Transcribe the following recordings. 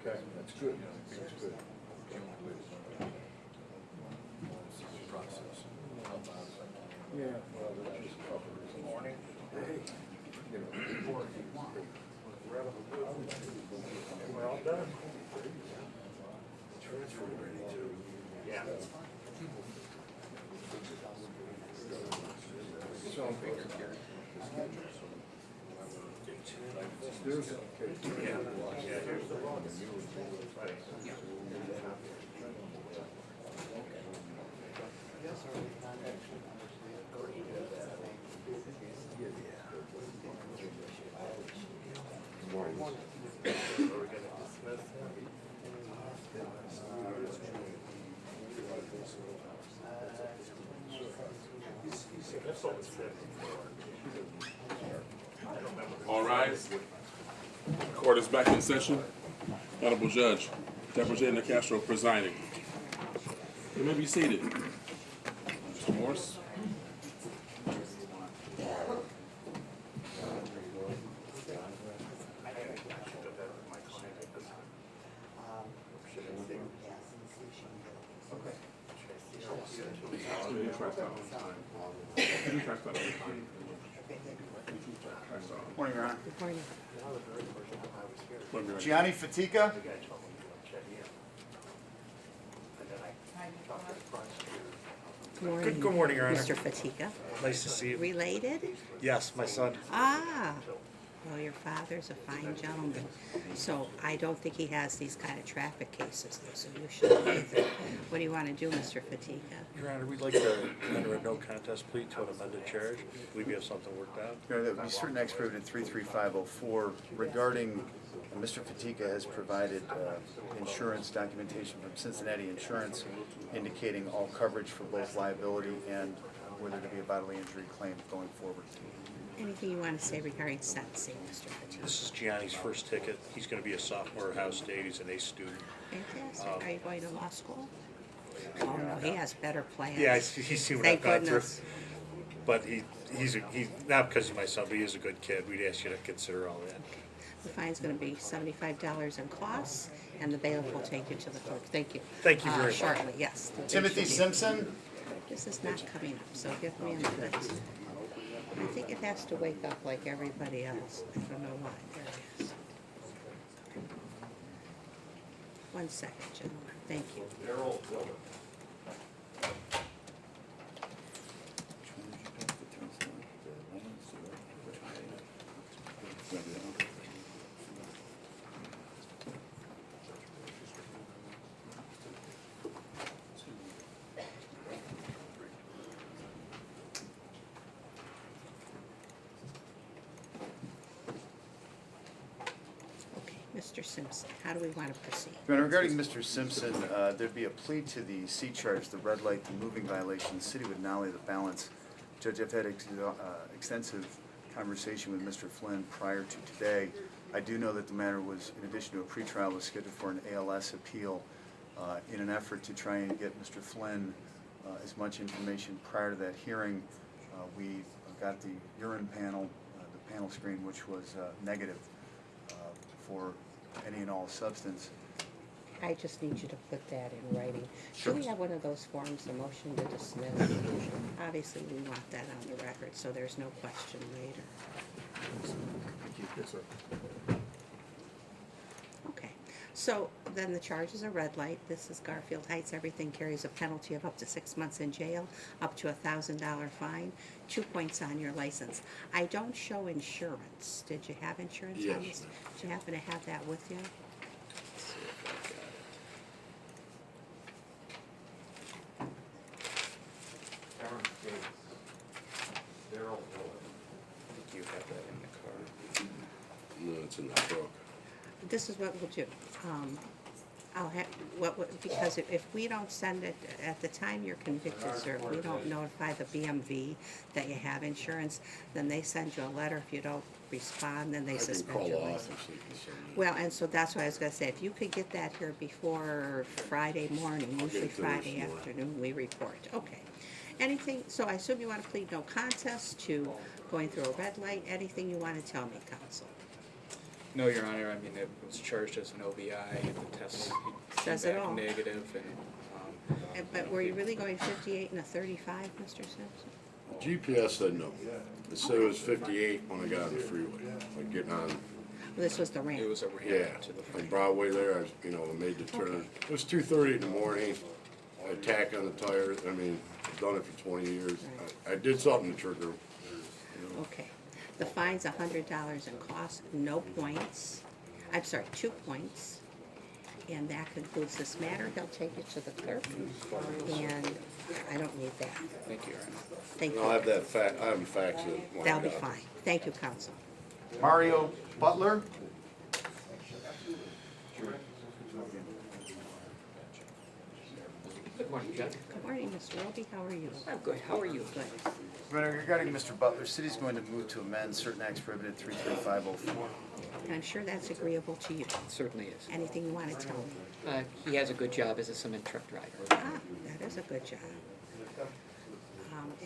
Okay, that's good, that's good. Yeah, well, there's just a couple of reasons. Morning. Hey. You know, We're all done. transfer ready to. Yeah. So, there's, okay. Yeah, here's the one. Morning. We're gonna dismiss him. That's what was said before. All rise. Court is back in session. Honorable Judge, Deborah J. Nicastro presiding. You may be seated. Mr. Morse. Morning, Your Honor. Morning. Gianni Fatica. Morning. Good morning, Your Honor. Mr. Fatica. Nice to see you. Related? Yes, my son. Ah, well, your father's a fine gentleman. So I don't think he has these kind of traffic cases, though, so you shouldn't either. What do you want to do, Mr. Fatica? Your Honor, we'd like to enter a no contest plea to an amended charge. I believe you have something worked out. Your Honor, that would be certain expert in 33504 regarding Mr. Fatica has provided insurance documentation from Cincinnati Insurance indicating all coverage for both liability and whether to be a bodily injury claim going forward. Anything you want to say regarding sentencing, Mr. Fatica? This is Gianni's first ticket. He's going to be a sophomore at Ohio State. He's an A student. Fantastic. Are you going to law school? Oh, no, he has better plans. Yeah, he's seen what Thank I've gone goodness. through. But he's not because he's my son, but he is a good kid. We'd ask you to consider all that. The fine's going to be $75 in costs, and the bailiff will take you to the clerk. Thank you. Thank you very much. Shortly, yes. Timothy Simpson. This is not coming up, so give me a minute. I think it has to wake up like everybody else. I don't know why. There it is. 1 second, gentlemen. Thank you. Okay, Mr. Simpson, how do we want to proceed? Your Honor, regarding Mr. Simpson, there'd be a plea to the C charge, the red light, the moving violation. The city would nolly the balance. Judge, I've had extensive conversation with Mr. Flynn prior to today. I do know that the matter was, in addition to a pretrial, was scheduled for an ALS appeal in an effort to try and get Mr. Flynn as much information prior to that hearing. We got the urine panel, the panel screen, which was negative for any and all substance. I just need you to put that in writing. Do we have one of those forms, a motion to dismiss? Obviously, we want that on the record, so there's no question later. Yes, sir. Okay, so then the charge is a red light. This is Garfield Heights. Everything carries a penalty of up to 6 months in jail, up to $1,000 fine, 2 points on your license. I don't show insurance. Did you have insurance on Yes. this? Did you happen to have that with you? You have that in the car. No, it's in the truck. This is what we'll do. I'll have, because if we don't send it, at the time you're convicted, sir, if we don't notify the BMV that you have insurance, then they send you a letter. If you don't respond, then they I can suspend call your off license. if they can send me. Well, and so that's what I was gonna say, if you could get that here before Friday morning, I'll get usually it to you this Friday morning. afternoon, we report. Okay. Anything, so I assume you wanna plead no contest to going through a red light, anything you wanna tell me, counsel? No, Your Honor, I mean, it was charged as an OBI, and the test came Says it back all. negative, and, But were you really going 58 and a 35, Mr. Simpson? GPS said no. It said it was 58 when I got on the freeway, like getting on, Well, this was the it ramp. was a ramp yeah, to the like front. Broadway there, I made the turn. It was 2:30 in the morning, I tack on the tires, I mean, I've done it for 20 years. I did something to trigger 'em. Okay. The fine's $100 in cost, no points. I'm sorry, 2 points. And that concludes this matter. He'll take it to the clerk. And I don't need that. Thank you, Your Honor. Thank I'll have you. that I have them faxed it. when I That'll be got it. fine. Thank you, counsel. Mario Butler? Good morning, Judge. Good morning, Mr. Roby. How are you? I'm good. How are you? Good. Regarding Mr. Butler, city's going to move to amend certain acts prohibited 33504. And I'm sure that's agreeable to you. It certainly is. Anything you want to tell me? He has a good job as a cement truck driver. Ah, that is a good job.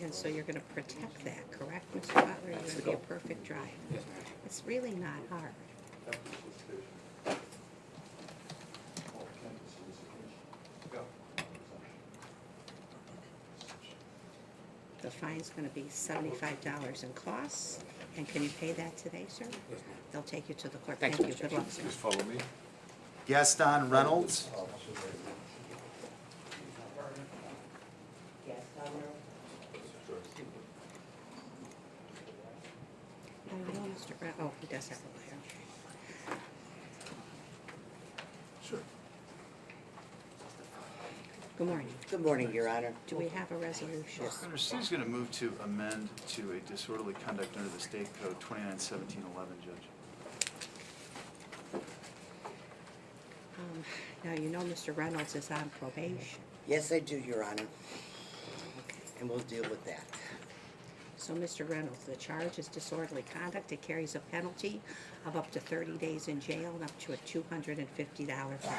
And so you're going to protect that, correct, Mr. Butler? You're going to be a perfect driver. Yes, It's really not hard. The fine's going to be $75 in costs. And can you pay that today, sir? They'll take you to the clerk. Thanks, Thank you. Mr. Good luck, sir. Just follow me. Gaston Reynolds? Oh, you know, Mr. Brown, oh, he does have a letter. Sure. Good morning. Good morning, Your Honor. Do we have a resolution? The city's going to move to amend to a disorderly conduct under the state code 291711, Judge. Now, you know Mr. Reynolds is on probation. Yes, I do, Your Honor, Okay. and we'll deal with that. So, Mr. Reynolds, the charge is disorderly conduct. It carries a penalty of up to 30 days in jail and up to a $250 fine.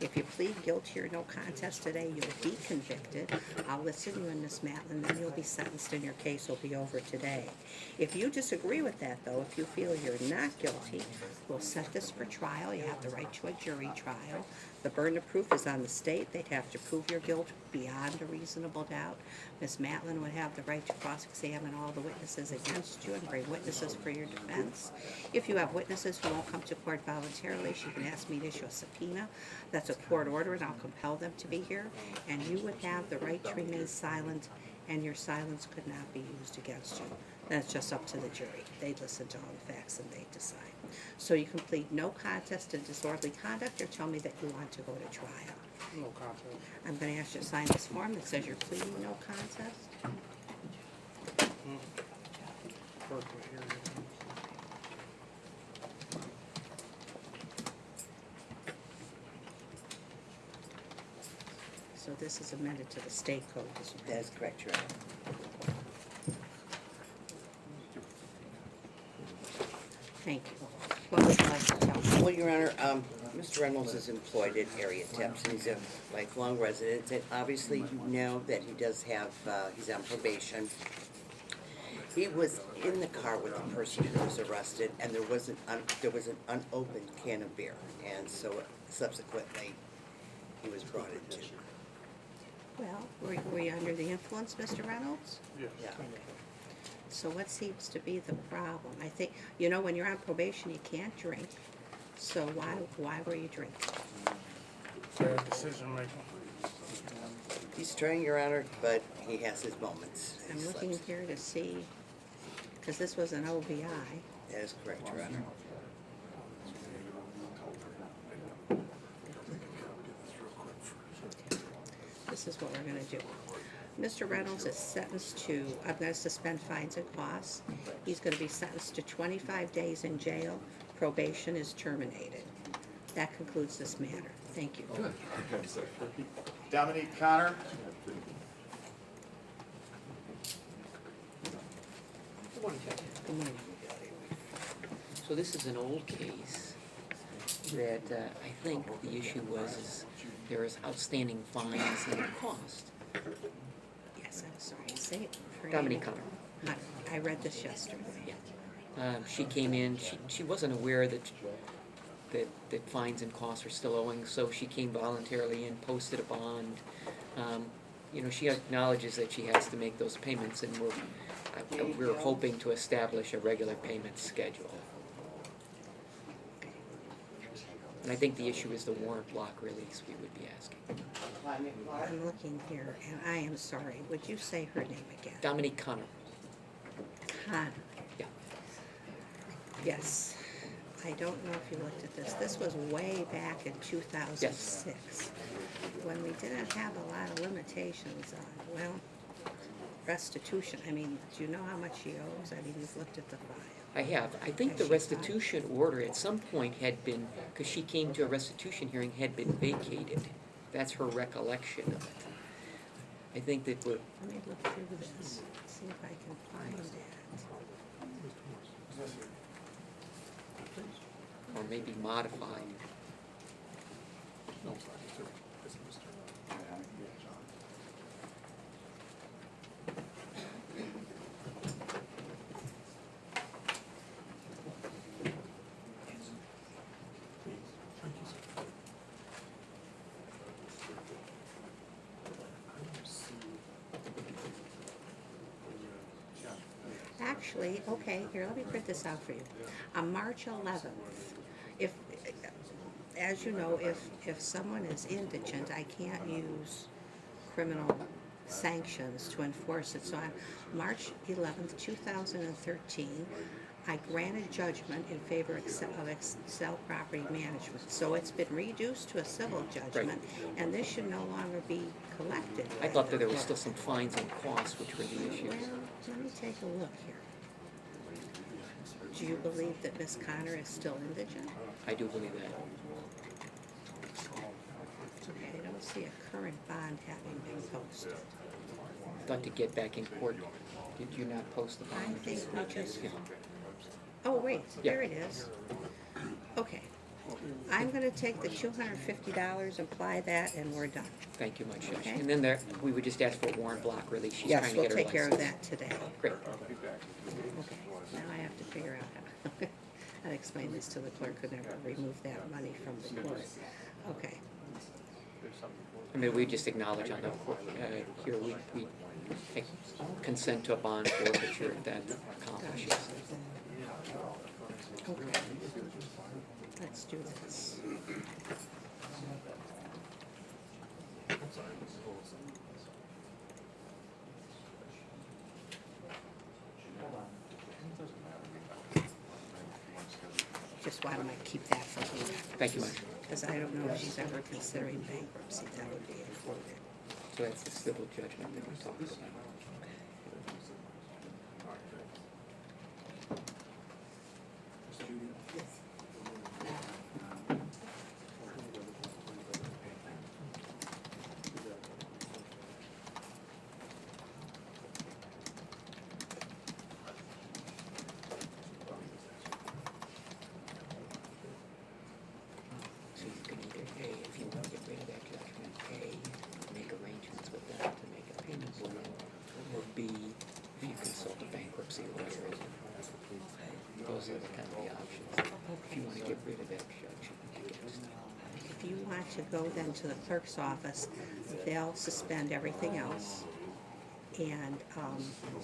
If you plead guilty or no contest today, you'll be convicted. I'll listen to you and Ms. Matlin, then you'll be sentenced and your case will be over today. If you disagree with that, though, if you feel you're not guilty, we'll set this for trial. You have the right to a jury trial. The burden of proof is on the state. They'd have to prove your guilt beyond a reasonable doubt. Ms. Matlin would have the right to cross-examine all the witnesses against you and bring witnesses for your defense. If you have witnesses who won't come to court voluntarily, she can ask me to issue a subpoena. That's a court order, and I'll compel them to be here. And you would have the right to remain silent, and your silence could not be used against you. That's just up to the jury. They listen to all the facts and they decide. So you can plead no contest to disorderly conduct or tell me that you want to go to trial. No contest. I'm going to ask you to sign this form that says you're pleading no contest. So this is amended to the state code. That is correct, Your Honor. Thank you. What would you like to tell me? Well, Your Honor, Mr. Reynolds is employed at Area Temps, and he's a lifelong resident, and obviously you know that he does have, he's on probation. He was in the car with the person who was arrested, and there was an unopened can of beer, and so subsequently, he was brought into. Well, were you under the influence, Mr. Reynolds? Yeah. So what seems to be the problem? I think, you know, when you're on probation, you can't drink. So why were you drinking? Bad decision making. He's trying, Your Honor, but he has his moments. He I'm looking slips. here to see, because this was an OVI. That is correct, Your Honor. This is what we're gonna do. Mr. Reynolds is sentenced to, I'm gonna suspend fines and costs. He's gonna be sentenced to 25 days in jail. Probation is terminated. That concludes this matter. Thank you. Dominique Connor? Good morning, Judge. Good morning. So this is an old case that I think the issue is there is outstanding fines and cost. Yes, I'm sorry. Say it for Dominique me. Connor. I read this yesterday. Yeah. She came in, she wasn't aware that fines and costs were still owing, so she came voluntarily in, posted a bond. You know, she acknowledges that she has to make those payments, and we're hoping to establish a regular payment schedule. And I think the issue is the warrant block release we would be asking. I'm looking here, and I am sorry, would you say her name again? Dominique Connor. Connor. Yeah. Yes. I don't know if you looked at this. This was way back in 2006. When we didn't have a lot of limitations on, well, restitution. I mean, do you know how much she owes? I mean, you've looked at the file. I have. I think the restitution order at some point had been, because she came to a restitution hearing, had been vacated. That's her recollection of it. I think that we're, Let me look through this, see if I can find it. or maybe modified. Actually, okay, here, let me print this out for you. On March 11th, if, as you know, if someone is indigent, I can't use criminal sanctions to enforce it. So on March 11th, 2013, I granted judgment in favor of Excel Property Management. So it's been reduced to a civil judgment, and this should no longer be collected. I thought that there was still some fines and costs which were the issues. Well, let me take a look here. Do you believe that Miss Connor is still indigent? I do believe that. Okay, I don't see a current bond having been posted. Thought to get back in court. Did you not post the I bond? think we just, Yeah. oh, wait, Yeah. there it is. Okay. I'm gonna take the $250, apply that, and we're done. Thank you much, Judge. Okay. And then there, we would just ask for a warrant block release. She's Yes, trying to we'll get her take care of license. that today. Great. Okay, now I have to figure out how, I'd explain this to the clerk, could never remove that money from the court. Okay, I mean, we just acknowledge on the, here, we consent to a bond forfeiture that accomplishes. okay. Let's do this. Just why don't I keep that for you? Thank you much. Because I don't know if she's ever considering bankruptcy, that would be included. So that's the civil judgment that we talked about. So you can either A, if you want to get rid of that judgment, A, make arrangements with them to make a payment plan, or B, if you consult a bankruptcy lawyer. Those are the kind of the options. If you want to get rid of that judgment against it. If you want to go then to the clerk's office, they'll suspend everything else. And,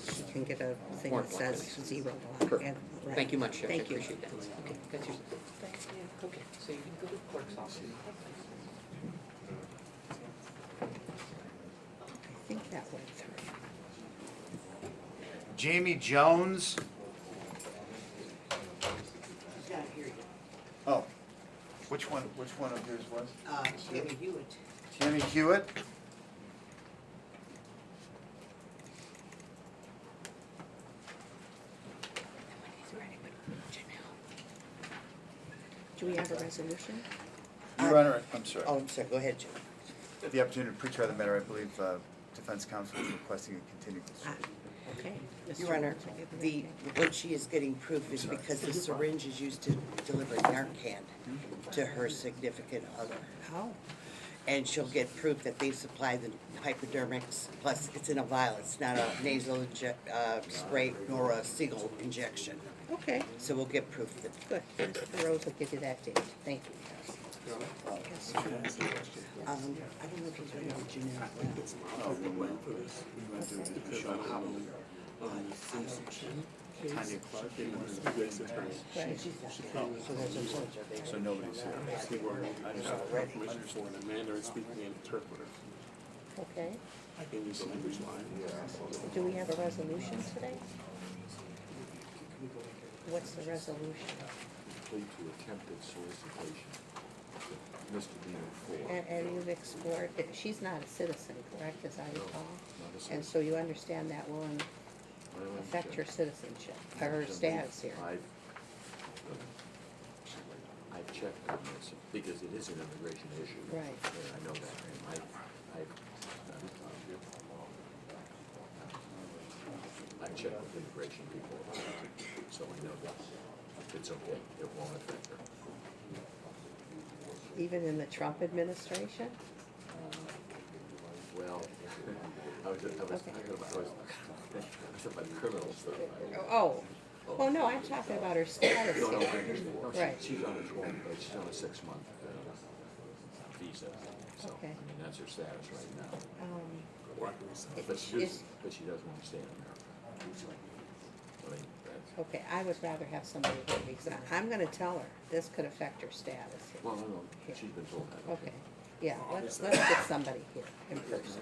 she can get a thing that Warrant block says release. zero block. Perfect. and- right. Thank you much, Judge. I Thank you. appreciate that. Okay, that's yours. Okay, so you can go to the clerk's office. I think that went through. Jamie Jones. Oh, which one of yours was? Tammy Hewitt. Tammy Hewitt? Do we have a resolution? Your Honor, I'm sorry. Oh, I'm sorry, go ahead, Jim. The opportunity to pre-try the matter, I believe defense counsel is requesting a continued. Ah, okay. Mr. Your Honor, Walter, give the, me that. what she is getting proof is because the syringe is used to deliver Narcan to her significant other. Oh, And she'll get proof that they supply the hypodermics, plus it's in a vial, it's not a nasal spray nor a single injection. Okay, So we'll get proof that, good. Mr. Rose will give you that date. Thank you. I don't know if he's ready to Janelle. Tanya Clark, Right. so nobody's here. We were permission for an Mandarin speaking interpreter. Okay. I can use the language line. Do we have a resolution today? What's the resolution? Plea to attempted solicitation, misdemeanor 4. And you've explored, she's not a citizen, correct, as I recall? Not a citizen. And so you understand that will affect her citizenship, or her status here. I've checked on this because it is an immigration issue. Right. And I know that. And I've checked with immigration people about it, so I know that it's okay. It won't affect her. Even in the Trump administration? Well, I was talking about criminal stuff. Oh, well, no, I'm talking about her status No, here. Right. she's on a 12, she's on a 6-month visa, so, I Okay. mean, that's her status right now. But she Is- doesn't want to stay in America. I mean, that's, Okay, I would rather have somebody here, because I'm gonna tell her, this could affect her status here. well, no, she's been told that. Okay, yeah, let's get somebody here in person.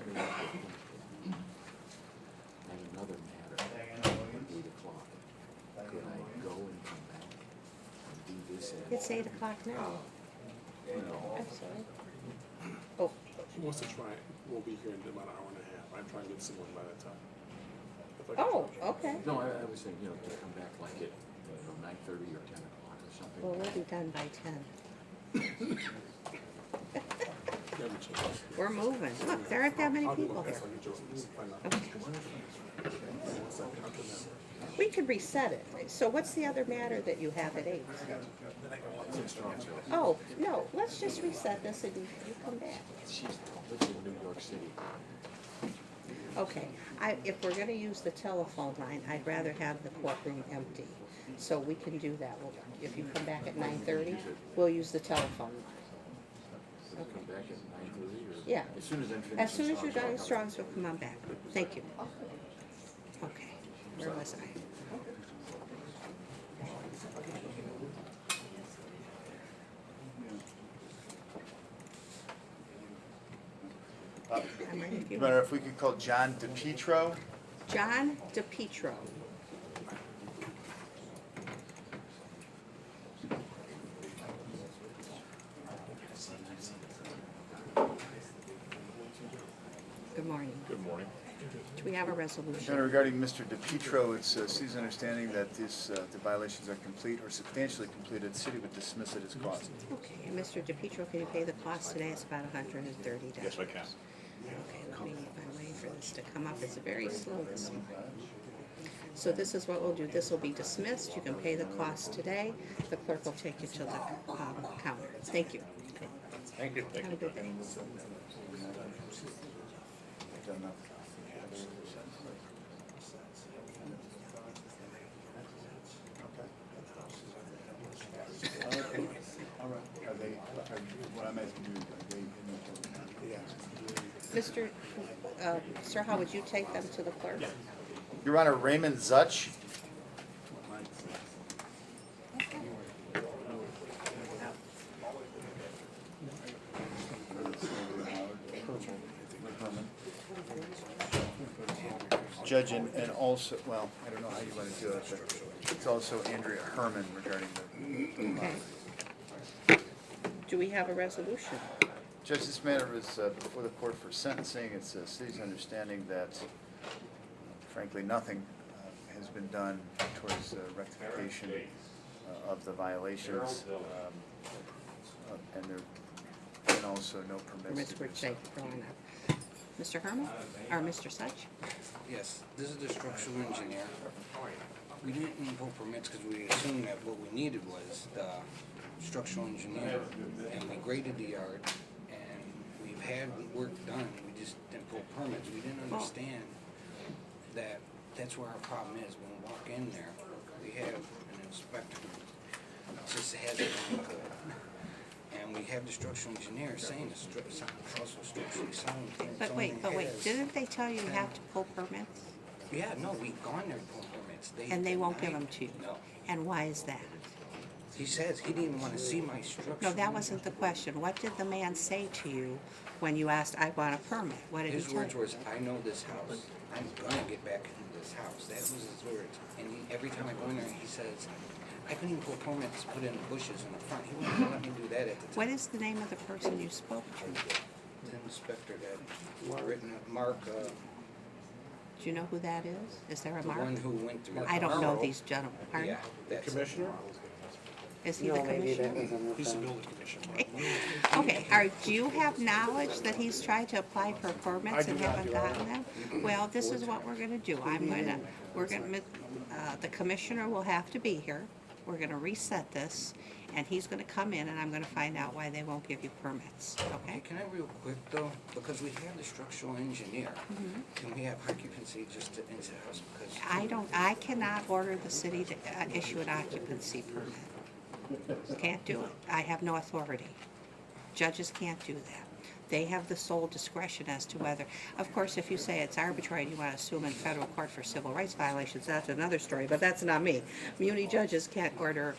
And another matter, at 8 o'clock, could I go and come back and do this at? It's 8 o'clock now. No. I'm sorry. Oh, He wants to try it. We'll be here in about an hour and a half. I'm trying to get someone by that time. If I can oh, try. okay. No, I was saying, to come back like at, 9:30 or 10 o'clock or something. Well, we'll be done by 10. Never change. We're moving. Look, there aren't that many I'll do people my best. here. I can join this. Find out. Okay. One second. I'll come down. We could reset it. So what's the other matter that you have at 8? Oh, no, let's just reset this and you come back. She's lives in New York City. Okay, if we're gonna use the telephone line, I'd rather have the courtroom empty. So we can do that. If you come back at 9:30, we'll use the telephone line. Will you come back at 9:30 or? Yeah. As soon as I'm finished. As soon as you're with done with Strong's, Strong's, we'll come on back. Thank you. Okay, where was I? I'm ready if you Matter want. if we could call John DePietro. John DePietro. Good morning. Good morning. Do we have a John, resolution? regarding Mr. DePietro, it's city's understanding that the violations are complete or substantially completed. The city would dismiss it as caused. Okay, and Mr. DePietro, can you pay the cost today? It's about $130. Yes, I can. Okay, let me make my way for this to come up. It's very slow this morning. So this is what we'll do. This will be dismissed. You can pay the cost today. The clerk will take you to the counter. Thank you. Thank you. Have a good day. Done now. All right. What I'm asking you, Mr. Sir, how would you take them to the clerk? Your Honor, Raymond Zutch. Judge, and also, well, I don't know how you want to do it, but it's also Andrea Herman regarding the. Okay. Do we have a resolution? Judge, this matter is before the court for sentencing. It's the city's understanding that, frankly, nothing has been done towards rectification of the violations, and there, and also no permits. Permits were taken, drawn up. Mr. Herman, or Mr. Such? Yes, this is the structural engineer. We didn't pull permits because we assumed that what we needed was the structural engineer, and we graded the yard, and we've had work done, we just didn't pull permits. We didn't understand that that's where our problem is. When we walk in there, we have an inspector just has it on code. And we have the structural engineer saying the house was structurally sound. and it's But only wait, has- didn't they tell you you have to pull permits? Yeah, no, we've gone there to pull permits. And they won't give denied- them to you? No. And why is that? He says he didn't want to see my structure. No, that wasn't the question. What did the man say to you when you asked, I want a permit? What did he His tell words you? was, I know this house. I'm gonna get back into this house. That was his words. And every time I go in there, he says, I couldn't even pull permits, put in the bushes in the front. He wouldn't even let me do that at the time. What is the name of the person you spoke to? The inspector that written, Mark, Do you know who that is? Is there a the one Mark? who went through. I don't know these gentlemen. Pardon? Yeah, that's it. Commissioner? Is he the commissioner? He's the building commissioner. Okay, do you have knowledge that he's tried to apply for permits and haven't gotten them? Well, this is what we're gonna do. The commissioner will have to be here. We're gonna reset this, and he's gonna come in, and I'm gonna find out why they won't give you permits, Hey, okay? can I real quick though, because we have the structural engineer, can we have occupancy just to into the house because? I cannot order the city to issue an occupancy permit. Can't do it. I have no authority. Judges can't do that. They have the sole discretion as to whether, of course, if you say it's arbitrary and you want to sue them in federal court for civil rights violations, that's another story, but that's not me. Muni judges can't order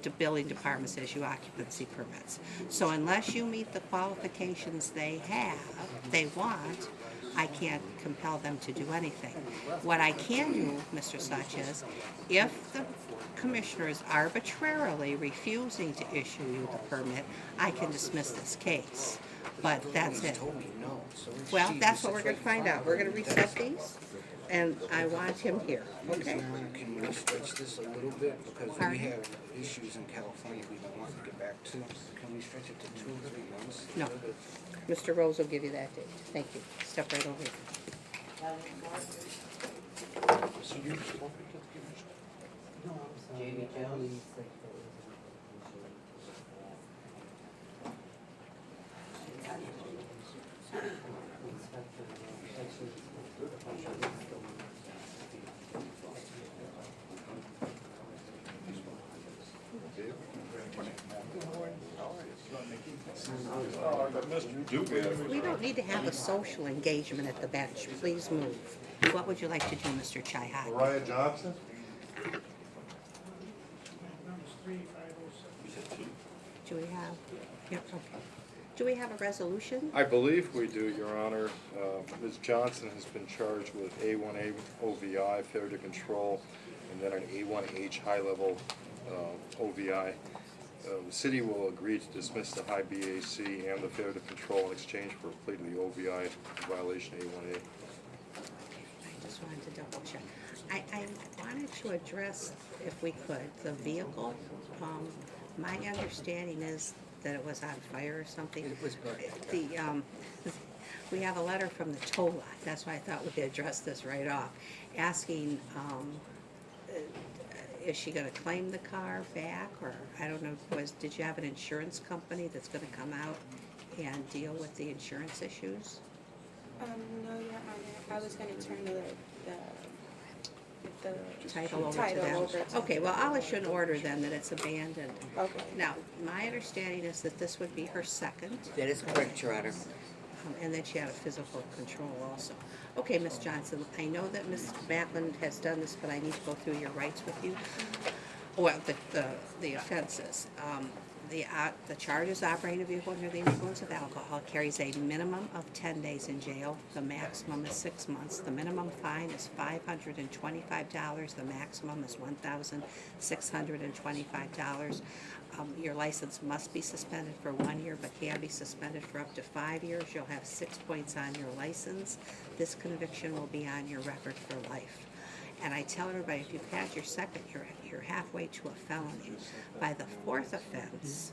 the building departments to issue occupancy permits. So unless you meet the qualifications they want, I can't compel them to do anything. What I can do, Mr. Such, is if the commissioner is arbitrarily refusing to issue you the permit, I can dismiss this case. But that's it. Told me no, so Well, she that's just what we're sits gonna right find in out. front We're of gonna me. reset these, and I want him here, okay? Can we stretch this a little bit, because we Pardon? have issues in California we've been wanting to get back to, can we stretch it to 2 or 3 months? No. Mr. Rose will give you that date. Thank you. Step right over here. Jamie Jones. We don't need to have a social engagement at the bench. Please move. What would you like to do, Mr. Chihak? Mariah Johnson? Do we have, yeah, okay. Do we have a resolution? I believe we do, Your Honor. Ms. Johnson has been charged with A1A OVI, failure to control, and then an A1H high-level OVI. The city will agree to dismiss the high BAC and the failure to control in exchange for a plea to the OVI violation A1A. I just wanted to double check. I wanted to address, if we could, the vehicle. My understanding is that it was on fire or something. It was burned. We have a letter from the tow lot, that's why I thought we'd address this right off, asking, is she gonna claim the car back, or, I don't know, did you have an insurance company that's gonna come out and deal with the insurance issues? No, Your Honor, I was gonna turn the Title over to title them? over to Okay, well, I'll issue an order then that it's abandoned. Okay. Now, my understanding is that this would be her second, That is correct, Your Honor. and then she had a physical control also. Okay, Ms. Johnson, I know that Ms. Matlin has done this, but I need to go through your rights with you. Well, the offenses. The charge is operating a vehicle under the influence of alcohol, carries a minimum of 10 days in jail. The maximum is 6 months. The minimum fine is $525. The maximum is $1,625. Your license must be suspended for 1 year, but can be suspended for up to 5 years. You'll have 6 points on your license. This conviction will be on your record for life. And I tell everybody, if you've had your second, you're halfway to a felony. By the fourth offense,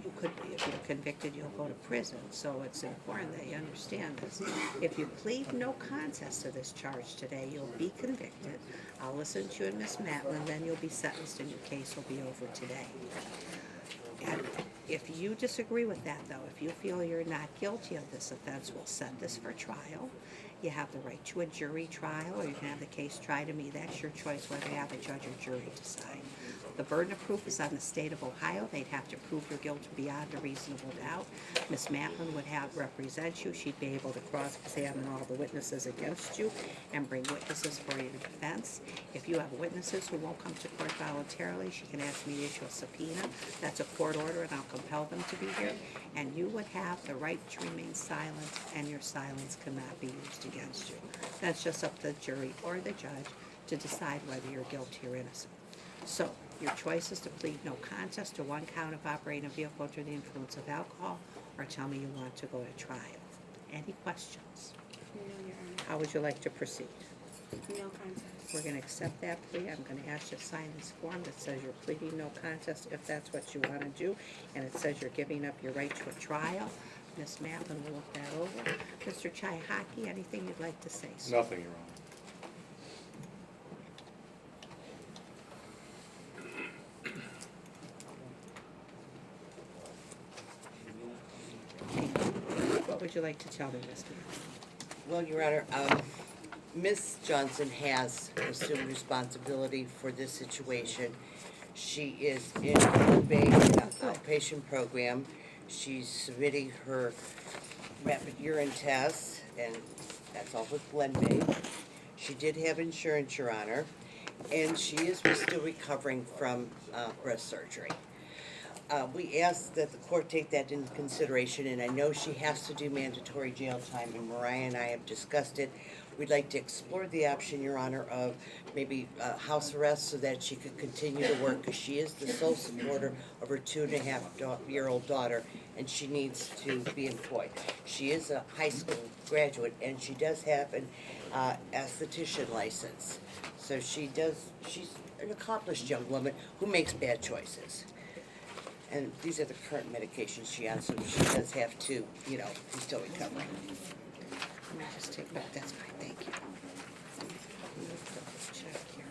you could be, if you're convicted, you'll go to prison. So it's important that you understand this. If you plead no contest to this charge today, you'll be convicted. I'll listen to you and Ms. Matlin, then you'll be sentenced and your case will be over today. And if you disagree with that, though, if you feel you're not guilty of this offense, we'll set this for trial. You have the right to a jury trial, or you can have the case tried to me. That's your choice whether you have a judge or jury decide. The burden of proof is on the state of Ohio. They'd have to prove your guilt beyond a reasonable doubt. Ms. Maplin would have represent you. She'd be able to cross-examine all the witnesses against you and bring witnesses for your defense. If you have witnesses who won't come to court voluntarily, she can ask me to issue a subpoena. That's a court order, and I'll compel them to be here. And you would have the right to remain silent, and your silence cannot be used against you. That's just up to the jury or the judge to decide whether you're guilty or innocent. So, your choice is to plead no contest to one count of operating a vehicle under the influence of alcohol, or tell me you want to go to trial. Any questions? No, Your Honor. How would you like to proceed? No contest. We're gonna accept that plea. I'm gonna ask you to sign this form that says you're pleading no contest if that's what you wanna do, and it says you're giving up your right to a trial. Ms. Maplin will look that over. Mr. Chihaki, anything you'd like to say, sir? Nothing, Your Honor. What would you like to tell me, Ms. Maplin? Well, Your Honor, Ms. Johnson has assumed responsibility for this situation. She is in the Bay outpatient program. She's submitting her rapid urine tests, and that's all with Glen Bay. She did have insurance, Your Honor, and she is still recovering from breast surgery. We ask that the court take that into consideration, and I know she has to do mandatory jail time, and Mariah and I have discussed it. We'd like to explore the option, Your Honor, of maybe house arrest so that she could continue to work, because she is the sole supporter of her 2.5-year-old daughter, and she needs to be employed. She is a high school graduate, and she does have an esthetician license. So she's an accomplished young woman who makes bad choices. And these are the current medications she's on, so she does have to, she's still recovering. Let me just take, oh, that's fine, thank you. Let me double check here.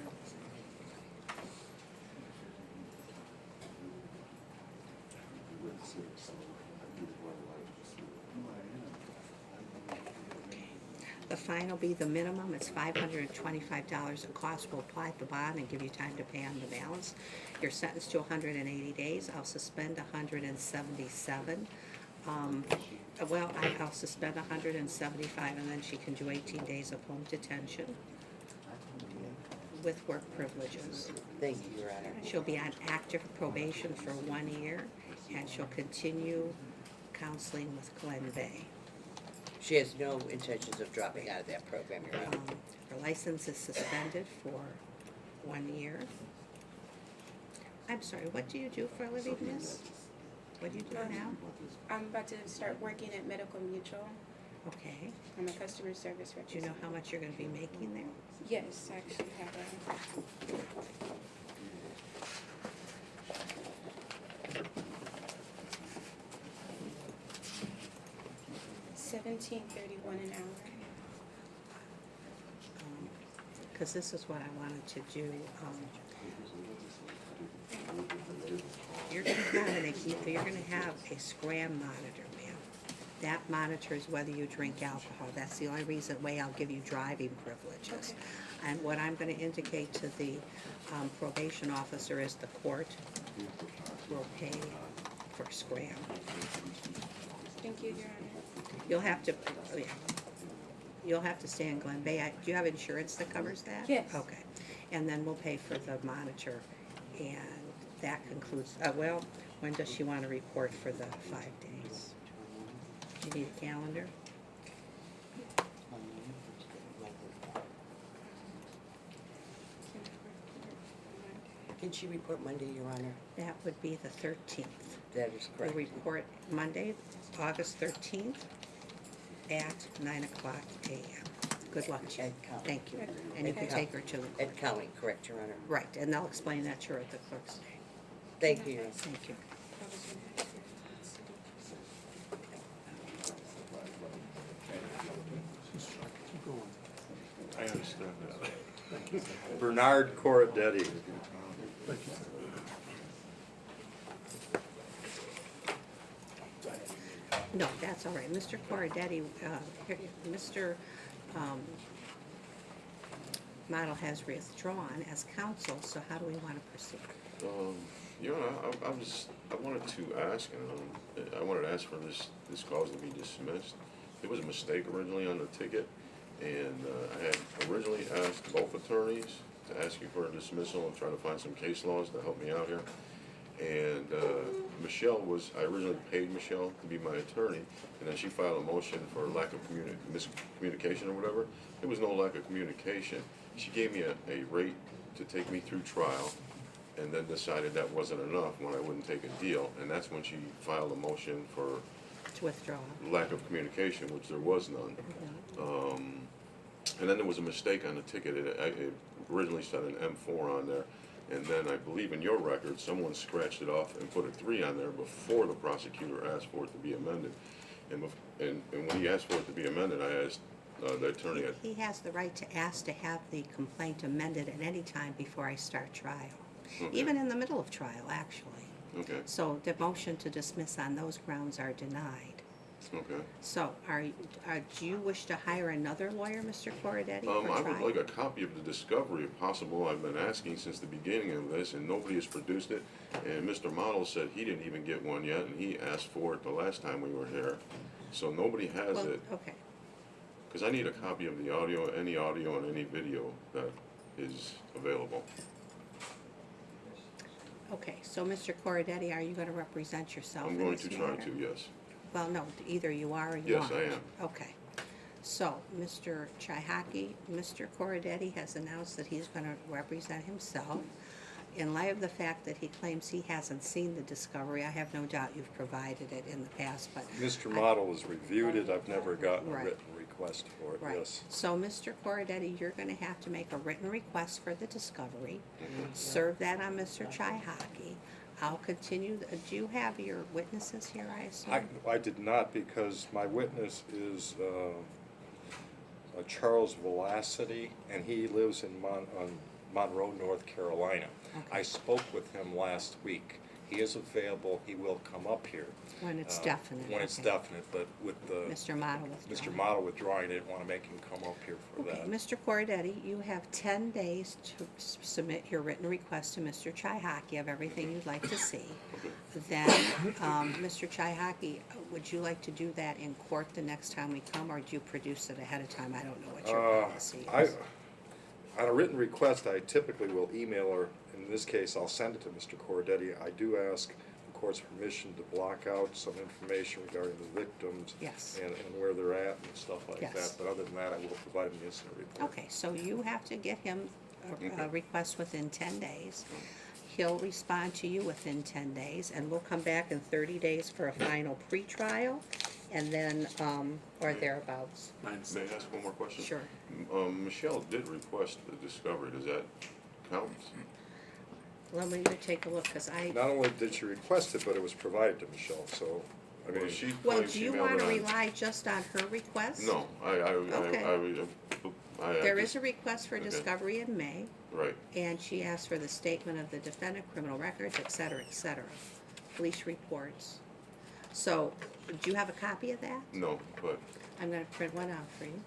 The fine will be the minimum, it's $525 in cost. We'll apply the bond and give you time to pay on the balance. You're sentenced to 180 days. I'll suspend 177. I'll suspend 175, and then she can do 18 days of home detention with work privileges. Thank you, Your Honor. She'll be on active probation for 1 year, and she'll continue counseling with Glen Bay. She has no intentions of dropping out of that program, Your Honor. Her license is suspended for 1 year. I'm sorry, what do you do for a living, miss? What do you do now? I'm about to start working at Medical Mutual. Okay. I'm a customer service Do you representative. know how much you're gonna be making there? Yes, I actually have a. $17.31 an hour. Because this is what I wanted to do. You're gonna have a scram monitor, ma'am. That monitors whether you drink alcohol. That's the only way I'll give you driving privileges. And what I'm gonna indicate to the probation officer is the court will pay for scram. Thank you, Your Honor. You'll have to stay in Glen Bay. Do you have insurance that covers that? Yes. Okay. And then we'll pay for the monitor, and that concludes, when does she want to report for the 5 days? Do you need a calendar? Can she report Monday, Your Honor? That would be the 13th. That is We'll correct. report Monday, August 13th at 9:00 a.m. Good luck to you. At County. Thank you. And you can At take her to the court. At County, correct, Your Honor? Right, and they'll explain that to her at the clerk's day. Thank you, Your Honor. Thank you. I understand that. Bernard Corradetti. No, that's all right. Mr. Corradetti, Mr. Model has withdrawn as counsel, so how do we want to proceed? You know, I wanted to ask, I wanted to ask for this cause to be dismissed. It was a mistake originally on the ticket, and I had originally asked both attorneys to ask you for a dismissal and try to find some case laws to help me out here. And I originally paid Michelle to be my attorney, and then she filed a motion for lack of miscommunication or whatever. There was no lack of communication. She gave me a rate to take me through trial, and then decided that wasn't enough when I wouldn't take a deal, and that's when she filed a motion for To withdraw? lack of communication, which there was none. And then there was a mistake on the ticket. It originally said an M4 on there, and then I believe in your record, someone scratched it off and put a 3 on there before the prosecutor asked for it to be amended. And when he asked for it to be amended, I asked the attorney. He has the right to ask to have the complaint amended at any time before I start trial, even in the middle of trial, actually. Okay. So the motion to dismiss on those grounds are denied. Okay. So do you wish to hire another lawyer, Mr. Corradetti, for I trial? would like a copy of the discovery if possible. I've been asking since the beginning of this, and nobody has produced it. And Mr. Model said he didn't even get one yet, and he asked for it the last time we were here. So nobody has Well, it. okay. Because I need a copy of the audio and any video that is available. Okay, so Mr. Corradetti, are you going to represent yourself I'm in going this to try matter? to, yes. Well, no, either you are or you Yes, aren't. I am. Okay. So, Mr. Chihaki, Mr. Corradetti has announced that he's going to represent himself. In light of the fact that he claims he hasn't seen the discovery, I have no doubt you've provided it in the past, but... Mr. Model has reviewed it, I've never gotten a Right. written request for it, Right. yes. So, Mr. Corradetti, you're going to have to make a written request for the discovery, serve that on Mr. Chihaki. I'll continue, do you have your witnesses here, I assume? I did not, because my witness is Charles Velocity, and he lives in Monroe, North Carolina. Okay. I spoke with him last week. He is available, he will come up here. When it's definite. When it's okay. definite, but with Mr. Model withdrawing. Mr. Model withdrawing, I didn't want to make him come up here for Okay, that. Mr. Corradetti, you have 10 days to submit your written request to Mr. Chihaki of everything you'd like to see. Then, Mr. Chihaki, would you like to do that in court the next time we come, or do you produce it ahead of time? I don't know what your policy is. On a written request, I typically will email or, in this case, I'll send it to Mr. Corradetti. I do ask the court's permission to block out some information regarding the victims. Yes. And where they're at and stuff like Yes. that, but other than that, I will provide an incident report. Okay, so you have to get him a request within 10 days. He'll respond to you within 10 days, and we'll come back in 30 days for a final pretrial, and then, or thereabouts. May I ask one more question? Sure. Michelle did request the discovery. Does that count? Let me take a look, because Not only did she request it, but it was provided to Michelle, so, I mean, She Well, claims do she you mailed want it to on. rely just on her request? No, There is a request for Okay. discovery in May, Right. and she asked for the statement of the defendant, criminal records, et cetera, police reports. So, do you have a copy of that? No, but, I'm gonna print one out for you.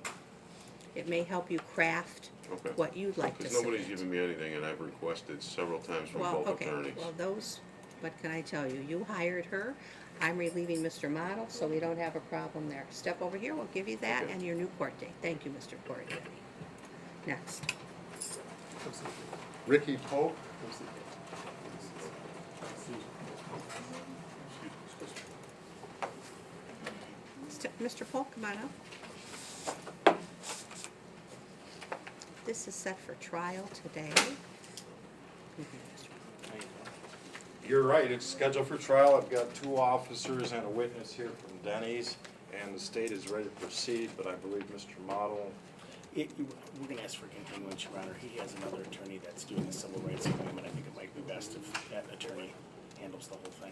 It may help you craft okay. what you'd like to Because submit. nobody's given me anything, and I've requested several times from Well, both okay, attorneys. well, those, what can I tell you? You hired her, I'm relieving Mr. Model, so we don't have a problem there. Step over here, we'll give you that Okay. and your new court date. Thank you, Mr. Corradetti. Next. Ricky Polk. Mr. Polk, come on up. This is set for trial today. You're right, it's scheduled for trial. I've got 2 officers and a witness here from Denny's, and the state is ready to proceed, but I believe Mr. Model. We're gonna ask for continuance, Your Honor. He has another attorney that's doing a civil rights claim, and I think it might be best if that attorney handles the whole thing.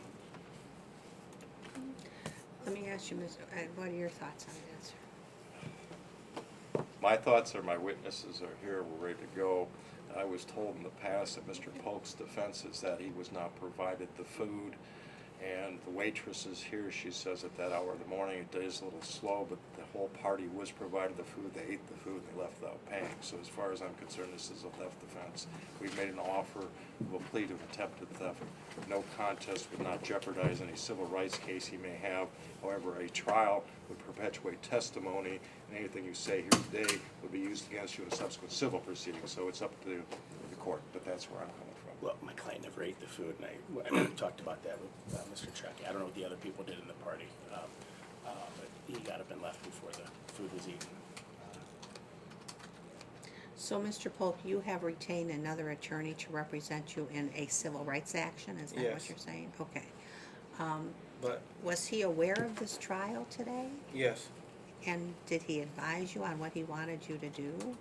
Let me ask you, what are your thoughts on that, sir? My thoughts are my witnesses are here, we're ready to go. I was told in the past that Mr. Polk's defense is that he was not provided the food And the waitress is here, she says at that hour of the morning, it is a little slow, but the whole party was provided the food, they ate the food, and they left without paying. So as far as I'm concerned, this is a theft offense. We've made an offer of a plea to attempted theft. No contest would not jeopardize any civil rights case he may have. However, a trial would perpetuate testimony, and anything you say here today would be used against you in a subsequent civil proceeding. So it's up to the court, but that's where I'm coming from. Well, my client never ate the food, and I talked about that with Mr. Chucky. I don't know what the other people did in the party, but he got up and left before the food was eaten. So, Mr. Polk, you have retained another attorney to represent you in a civil rights action, is that what Yes. you're saying? Okay. But, Was he aware of this trial today? yes, And did he advise you on what he wanted you to do?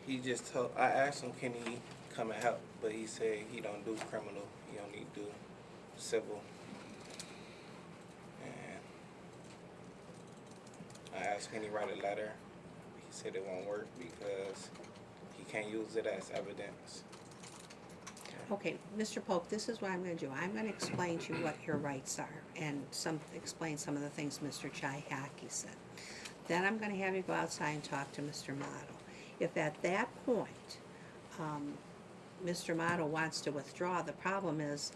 he just told, I asked him, can he come and help? But he said he don't do criminal, he only do civil. And I asked, can he write a letter? He said it won't work because he can't use it as evidence. Okay, Mr. Polk, this is what I'm going to do. I'm going to explain to you what your rights are and explain some of the things Mr. Chihaki said. Then I'm going to have you go outside and talk to Mr. Motto. If at that point, Mr. Motto wants to withdraw, the problem is,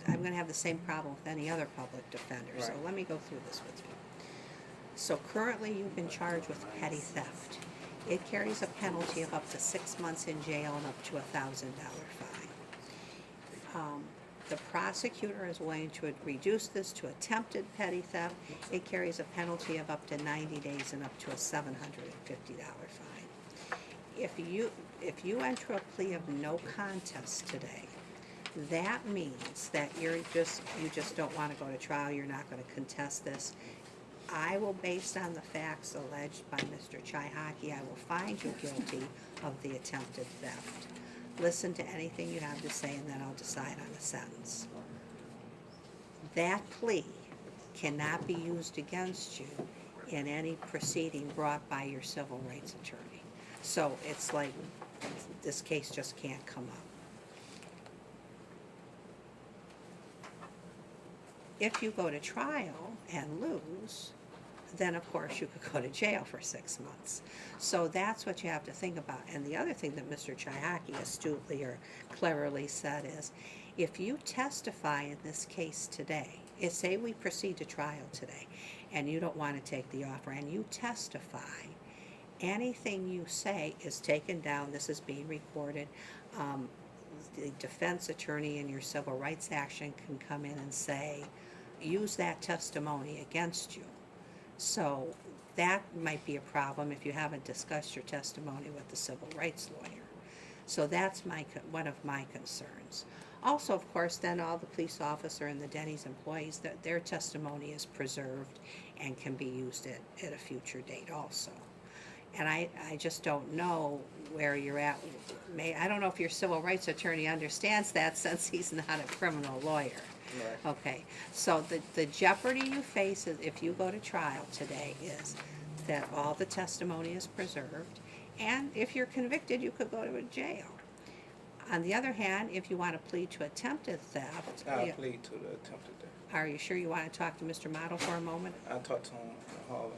I'm going to have the same problem with any other public defender. So Right. let me go through this with you. So currently you've been charged with petty theft. It carries a penalty of up to 6 months in jail and up to $1,000 fine. The prosecutor is willing to reduce this to attempted petty theft. It carries a penalty of up to 90 days and up to a $750 fine. If you enter a plea of no contest today, that means that you just don't want to go to trial, you're not going to contest this. I will, based on the facts alleged by Mr. Chihaki, I will find you guilty of the attempted theft. Listen to anything you have to say, and then I'll decide on a sentence. That plea cannot be used against you in any proceeding brought by your civil rights attorney. So it's like this case just can't come up. If you go to trial and lose, then of course you could go to jail for 6 months. So that's what you have to think about. And the other thing that Mr. Chihaki astutely or cleverly said is, if you testify in this case today, say we proceed to trial today, and you don't want to take the offer, and you testify, anything you say is taken down, this is being recorded. The defense attorney in your civil rights action can come in and say, use that testimony against you. So that might be a problem if you haven't discussed your testimony with the civil rights lawyer. So that's one of my concerns. Also, of course, then all the police officer and the Denny's employees, their testimony is preserved and can be used at a future date also. And I just don't know where you're at. I don't know if your civil rights attorney understands that, since he's not a criminal lawyer. Right. Okay, so the jeopardy you face is, if you go to trial today, is that all the testimony is preserved, and if you're convicted, you could go to jail. On the other hand, if you want to plead to attempted theft, I'll plead to the attempted theft. are you sure you want to talk to Mr. Motto for a moment? I talked to him in the hallway.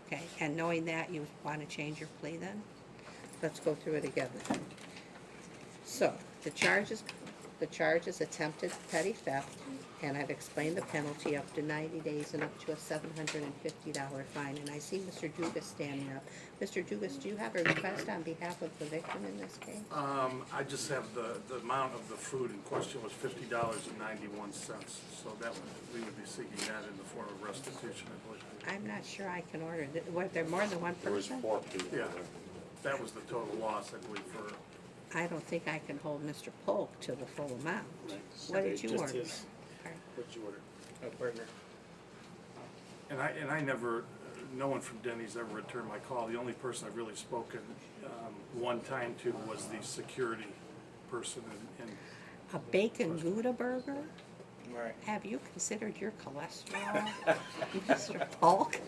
Okay, and knowing that, you want to change your plea then? Let's go through it again then. So, the charge is attempted petty theft, and I've explained the penalty, up to 90 days and up to a $750 fine. And I see Mr. Dugas standing up. Mr. Dugas, do you have a request on behalf of the victim in this case? I just have the amount of the food in question was $50.91, so we would be seeking that in the form of restitution, I believe. I'm not sure I can order, were there more than one There was person? 4 people Yeah, there. that was the total loss, I believe, for, I don't think I can hold Mr. Polk to the full amount. What did you Just order? his- What'd you order? A burger. and I never, no one from Denny's ever returned my call. The only person I've really spoken one time to was the security person in A bacon Gouda burger? Right. Have you considered your cholesterol, Mr. Polk?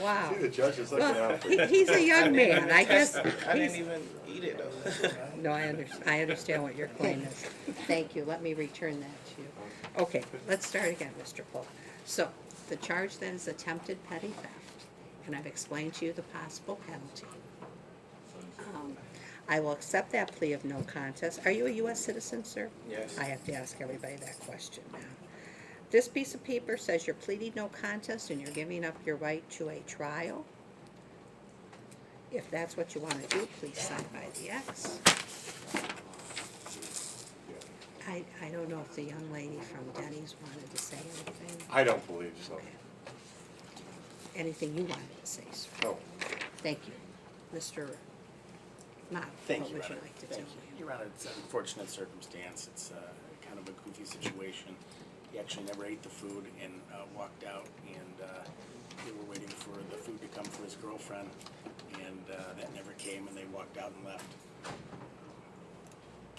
Wow. See, the judge is looking Well, out for you. he's a young man, I guess. I didn't he's- even eat it though. No, I understand what your claim is. Thank you, let me return that to you. Okay, let's start again, Mr. Polk. So, the charge then is attempted petty theft, and I've explained to you the possible penalty. I will accept that plea of no contest. Are you a U.S. citizen, sir? Yes. I have to ask everybody that question now. This piece of paper says you're pleading no contest and you're giving up your right to a trial. If that's what you want to do, please sign by the X. I don't know if the young lady from Denny's wanted to say anything. I don't believe so. Anything you wanted to say, sir? No. Thank you. Mr. Mott, Thank what you, would you Honor. like to Thank tell me? you. Your Honor, it's an unfortunate circumstance. It's kind of a goofy situation. He actually never ate the food and walked out, and they were waiting for the food to come for his girlfriend, and that never came, and they walked out and left.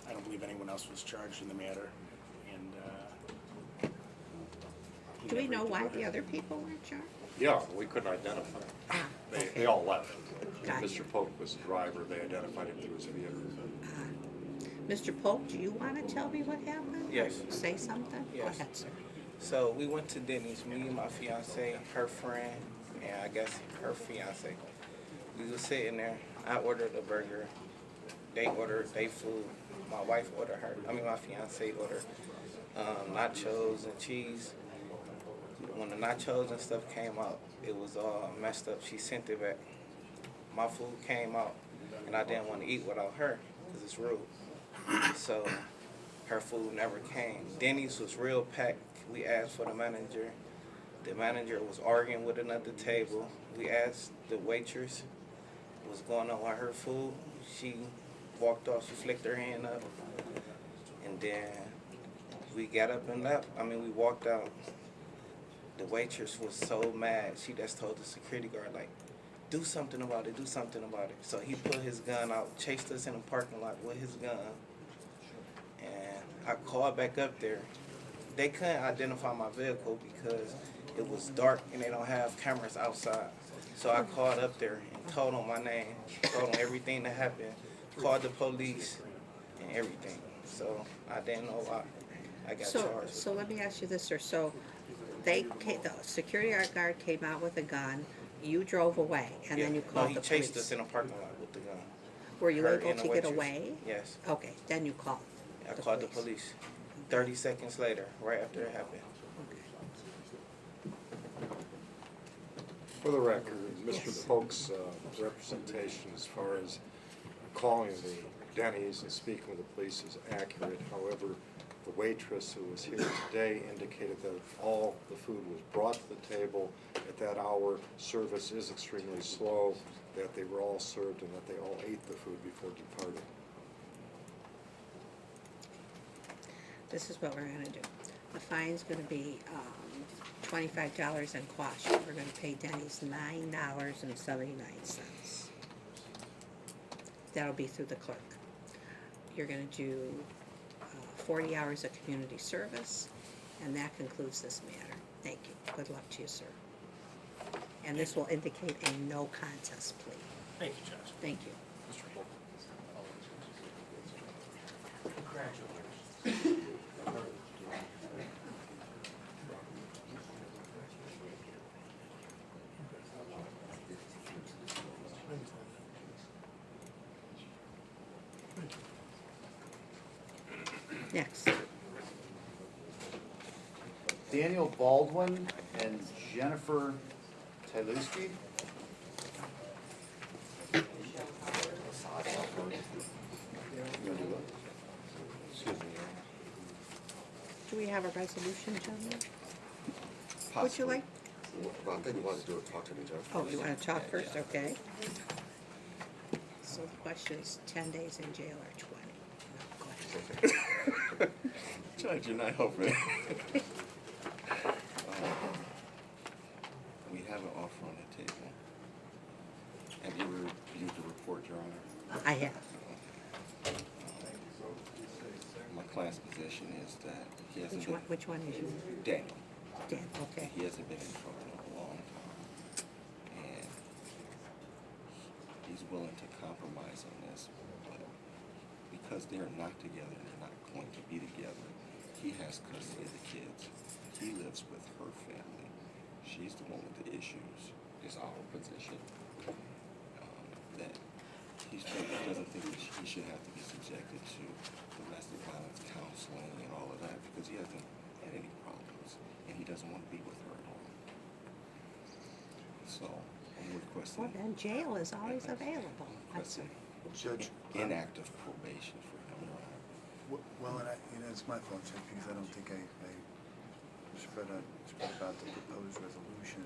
I don't believe anyone else was charged in the matter, and he Do we never know ate why burger. the other people weren't charged? Yeah, we couldn't identify him. Ah, They all left. Gotcha. Mr. Polk was the driver, they identified him through his vehicle. Mr. Polk, do you want to tell me what happened? Yes. Say something? Go Yes. ahead, sir. So we went to Denny's, me and my fiance, her friend, and I guess her fiance. We was sitting there. I ordered a burger. They ordered their food. My wife ordered my fiance ordered nachos and cheese. When the nachos and stuff came out, it was all messed up. She sent it back. My food came out, and I didn't want to eat without her because it's rude. So her food never came. Denny's was real packed. We asked for the manager. The manager was arguing with another table. We asked the waitress what's going on with her food. She walked off. She flicked her hand up. And then we got up and left. We walked out. The waitress was so mad. She just told the security guard, like, do something about it, do something about it. So he put his gun out, chased us in the parking lot with his gun. And I called back up there. They couldn't identify my vehicle because it was dark and they don't have cameras outside. So I called up there and told them my name, told them everything that happened, called the police and everything. So I didn't know why I got charged. So let me ask you this, sir. So the security guard came out with a gun, you drove away, and then you called the No, police. he chased us in a parking lot with the gun. Were you Her able and the to get waitress. away? Yes. Okay, then you called. I called the police 30 seconds later, right after it happened. For the record, Mr. Polk's representation as far as calling the Denny's and speaking with the police is accurate. However, the waitress who was here today indicated that all the food was brought to the table at that hour. Service is extremely slow, that they were all served and that they all ate the food before departing. This is what we're gonna do. The fine's gonna be $25 and caution. We're gonna pay Denny's $9.79. That'll be through the clerk. You're gonna do 40 hours of community service, and that concludes this matter. Thank you. Good luck to you, sir. And this will indicate a no contest plea. Thank you, Judge. Thank you. Mr. Polk. Next. Daniel Baldwin and Jennifer Tylewski. Excuse me. Do we have a resolution, gentlemen? Would you like? Well, I think you want to talk to me, Judge. Oh, you want to talk first? Okay. So the question is 10 days in jail or 20? Go ahead. Judge, you're not helping. We have an offer on the table. Have you reviewed the report, Your Honor? I have. My client client's position is that he hasn't Which been. one, which one is you? Daniel. Dan, okay. He hasn't been in trouble in a long time. And he's willing to compromise on this, but because they're not together and they're not going to be together, he has custody of the kids. He lives with her family. She's the one with the issues, is our position. That he doesn't think that he should have to be subjected to domestic violence counseling and all of that because he hasn't had any problems and he doesn't want to be with her at all. So I'm requesting. Well, then jail is always available. That's requesting Judge. inactive probation for him. Well, and it's my fault, Judge, because I don't think I spread about the proposed resolution.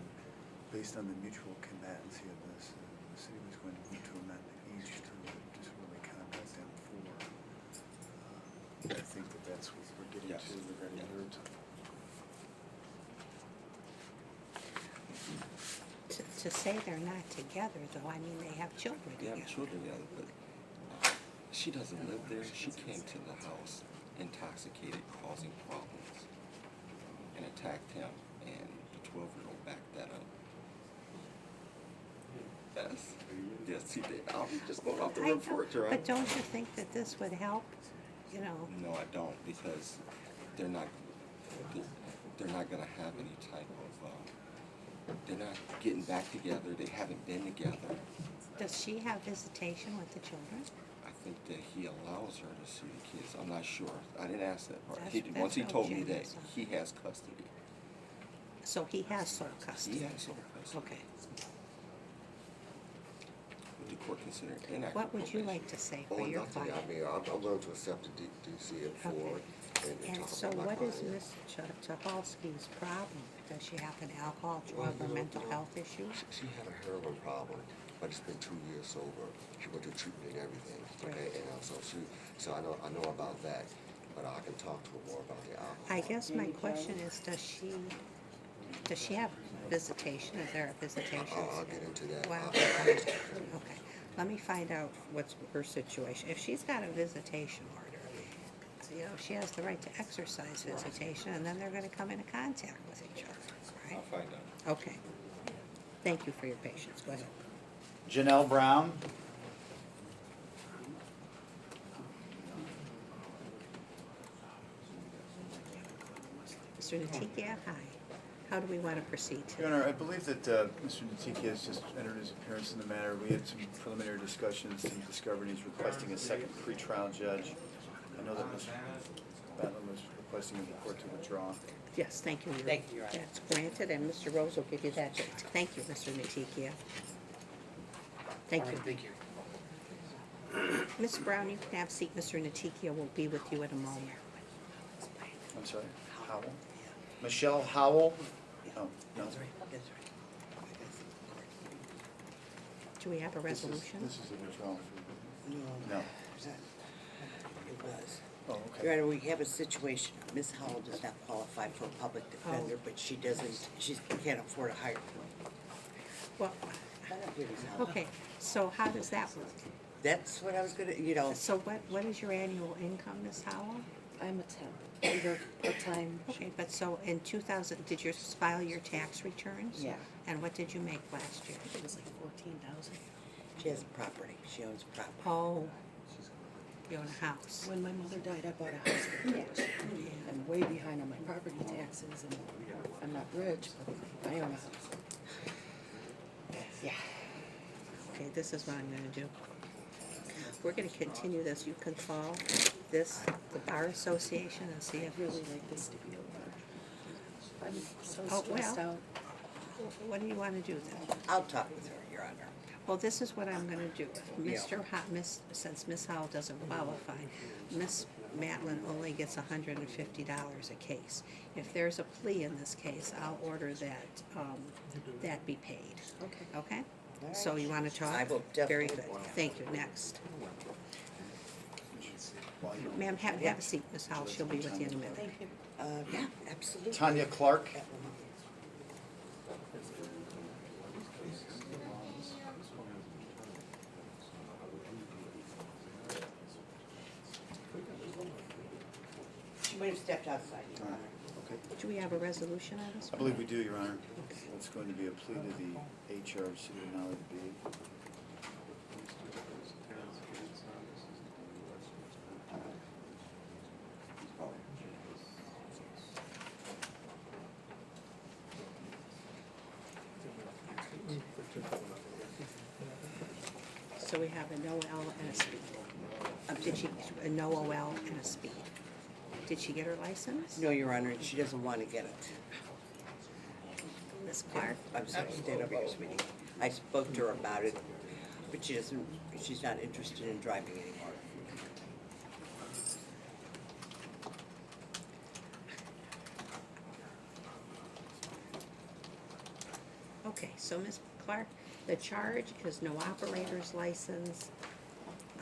Based on the mutual combatancy of this, the city was going to move to amend each to just really combat them for. I think that's what we're getting Yes. to. We're ready to hear it. To say they're not together, though, I mean, they have children They together. have children together, but she doesn't live there. She came to the house intoxicated, causing problems, and attacked him, and the 12-year-old backed that up. Yes, he did. I'm just going off the I know, report, Your Honor. but don't you think that this would help, you know? No, I don't, because they're not gonna have any type of, they're not getting back together. They haven't been together. Does she have visitation with the children? I think that he allows her to see the kids. I'm not sure. I didn't ask that part. That's- Once he that's told me what that Jen said. he has custody. So he has sole custody? He has sole custody. Okay. Would the court consider inactive What would you probation? like to say for your client? I'm willing to accept the DCF forward and And talk so about my what is client. Ms. Tucholsky's problem? Does she have an alcohol, drug, or mental health issue? She had a heroin problem, but it's been 2 years sober. She went to treatment and everything, okay? And so I know about that, but I can talk to her more about the alcohol. I guess my question is, does she have visitation? Is there a visitation? I'll get into that. Well, okay, let me find out what's her situation. If she's got a visitation order, you know, she has the right to exercise visitation, and then they're gonna come into contact with each other, right? I'll find out. Okay. Thank you for your patience. Go ahead. Janelle Brown. Mr. Natikia, hi. How do we want to proceed Your today? Honor, I believe that Mr. Natikia has just entered his appearance in the matter. We had some preliminary discussions and discovered he's requesting a second pretrial judge. I know that Mr. Batlin was requesting the court to withdraw. Yes, thank you. Thank you, Your Honor. That's granted, and Mr. Rose will give you that date. Thank you, Mr. Natikia. Thank you. Thank you. Ms. Brown, you can have a seat. Mr. Natikia will be with you in a moment. I'm sorry, Howell? Michelle Howell? Oh, no. That's right, that's Do we have a resolution? This is a withdrawal. right. No. It was. Oh, Your okay. Honor, we have a situation, Ms. Howell does not qualify for a public defender, but she can't afford a higher. Well, okay, so how does that work? That's what I was gonna, you know, So what is your annual income, Ms. Howell? I'm a temp. I work part-time. Okay, but so in 2000, did you file your tax returns? Yeah. And what did you make last year? It was like 14,000. she has property, she owns property. Oh, you own a house. When my mother died, I bought a house for cash. I'm way behind on my property taxes, and I'm not rich, but I own a house. Yeah. Okay, this is what I'm gonna do. We're gonna continue this. You can call the Bar Association and see I if, really like this to be over. I'm so Oh, stressed well. out. what do you wanna do then? I'll talk with her, Your Honor. Well, this is what I'm gonna do. Since Ms. Howell doesn't qualify, Ms. Matlin only gets $150 a case. If there's a plea in this case, I'll order that be paid. Okay. Okay? All So right. you wanna talk? I will Very definitely. good. Thank you. Next. Ma'am, have a seat, Ms. Howell. She'll be with you in a minute. Thank you. Yeah, absolutely. Tanya Clark? She might have stepped outside, Your Honor. Okay. Do we have a resolution on this I one? believe we do, Your Honor. It's going to be a plea to the A charge, City of Denali to be. So we have a no L and a speed. Did she, a no OL and a speed. Did she get her license? No, Your Honor, she doesn't want to get it. Ms. Clark? I'm sorry, stand over here, sweetie. I spoke to her about it, but she's not interested in driving anymore. Okay, so Ms. Clark, the charge is no operator's license.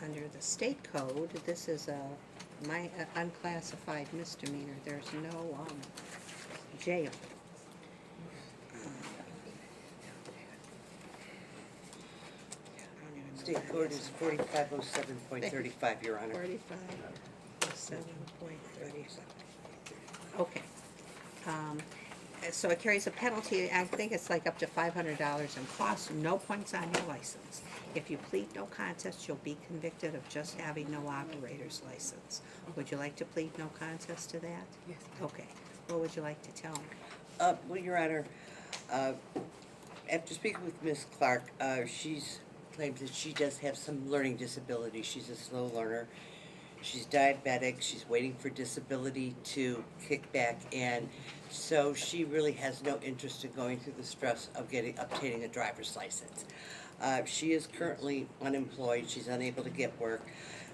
Under the state code, this is a unclassified misdemeanor. There's no jail. State code is 4507.35, Your Honor. 4507.37. Okay. So it carries a penalty, I think it's like up to $500 in costs, no points on your license. If you plead no contest, you'll be convicted of just having no operator's license. Would you like to plead no contest to that? Yes. Okay. What would you like to tell me? Well, Your Honor, after speaking with Ms. Clark, she's claims that she does have some learning disability. She's a slow learner. She's diabetic. She's waiting for disability to kick back in. So she really has no interest in going through the stress of obtaining a driver's license. She is currently unemployed. She's unable to get work.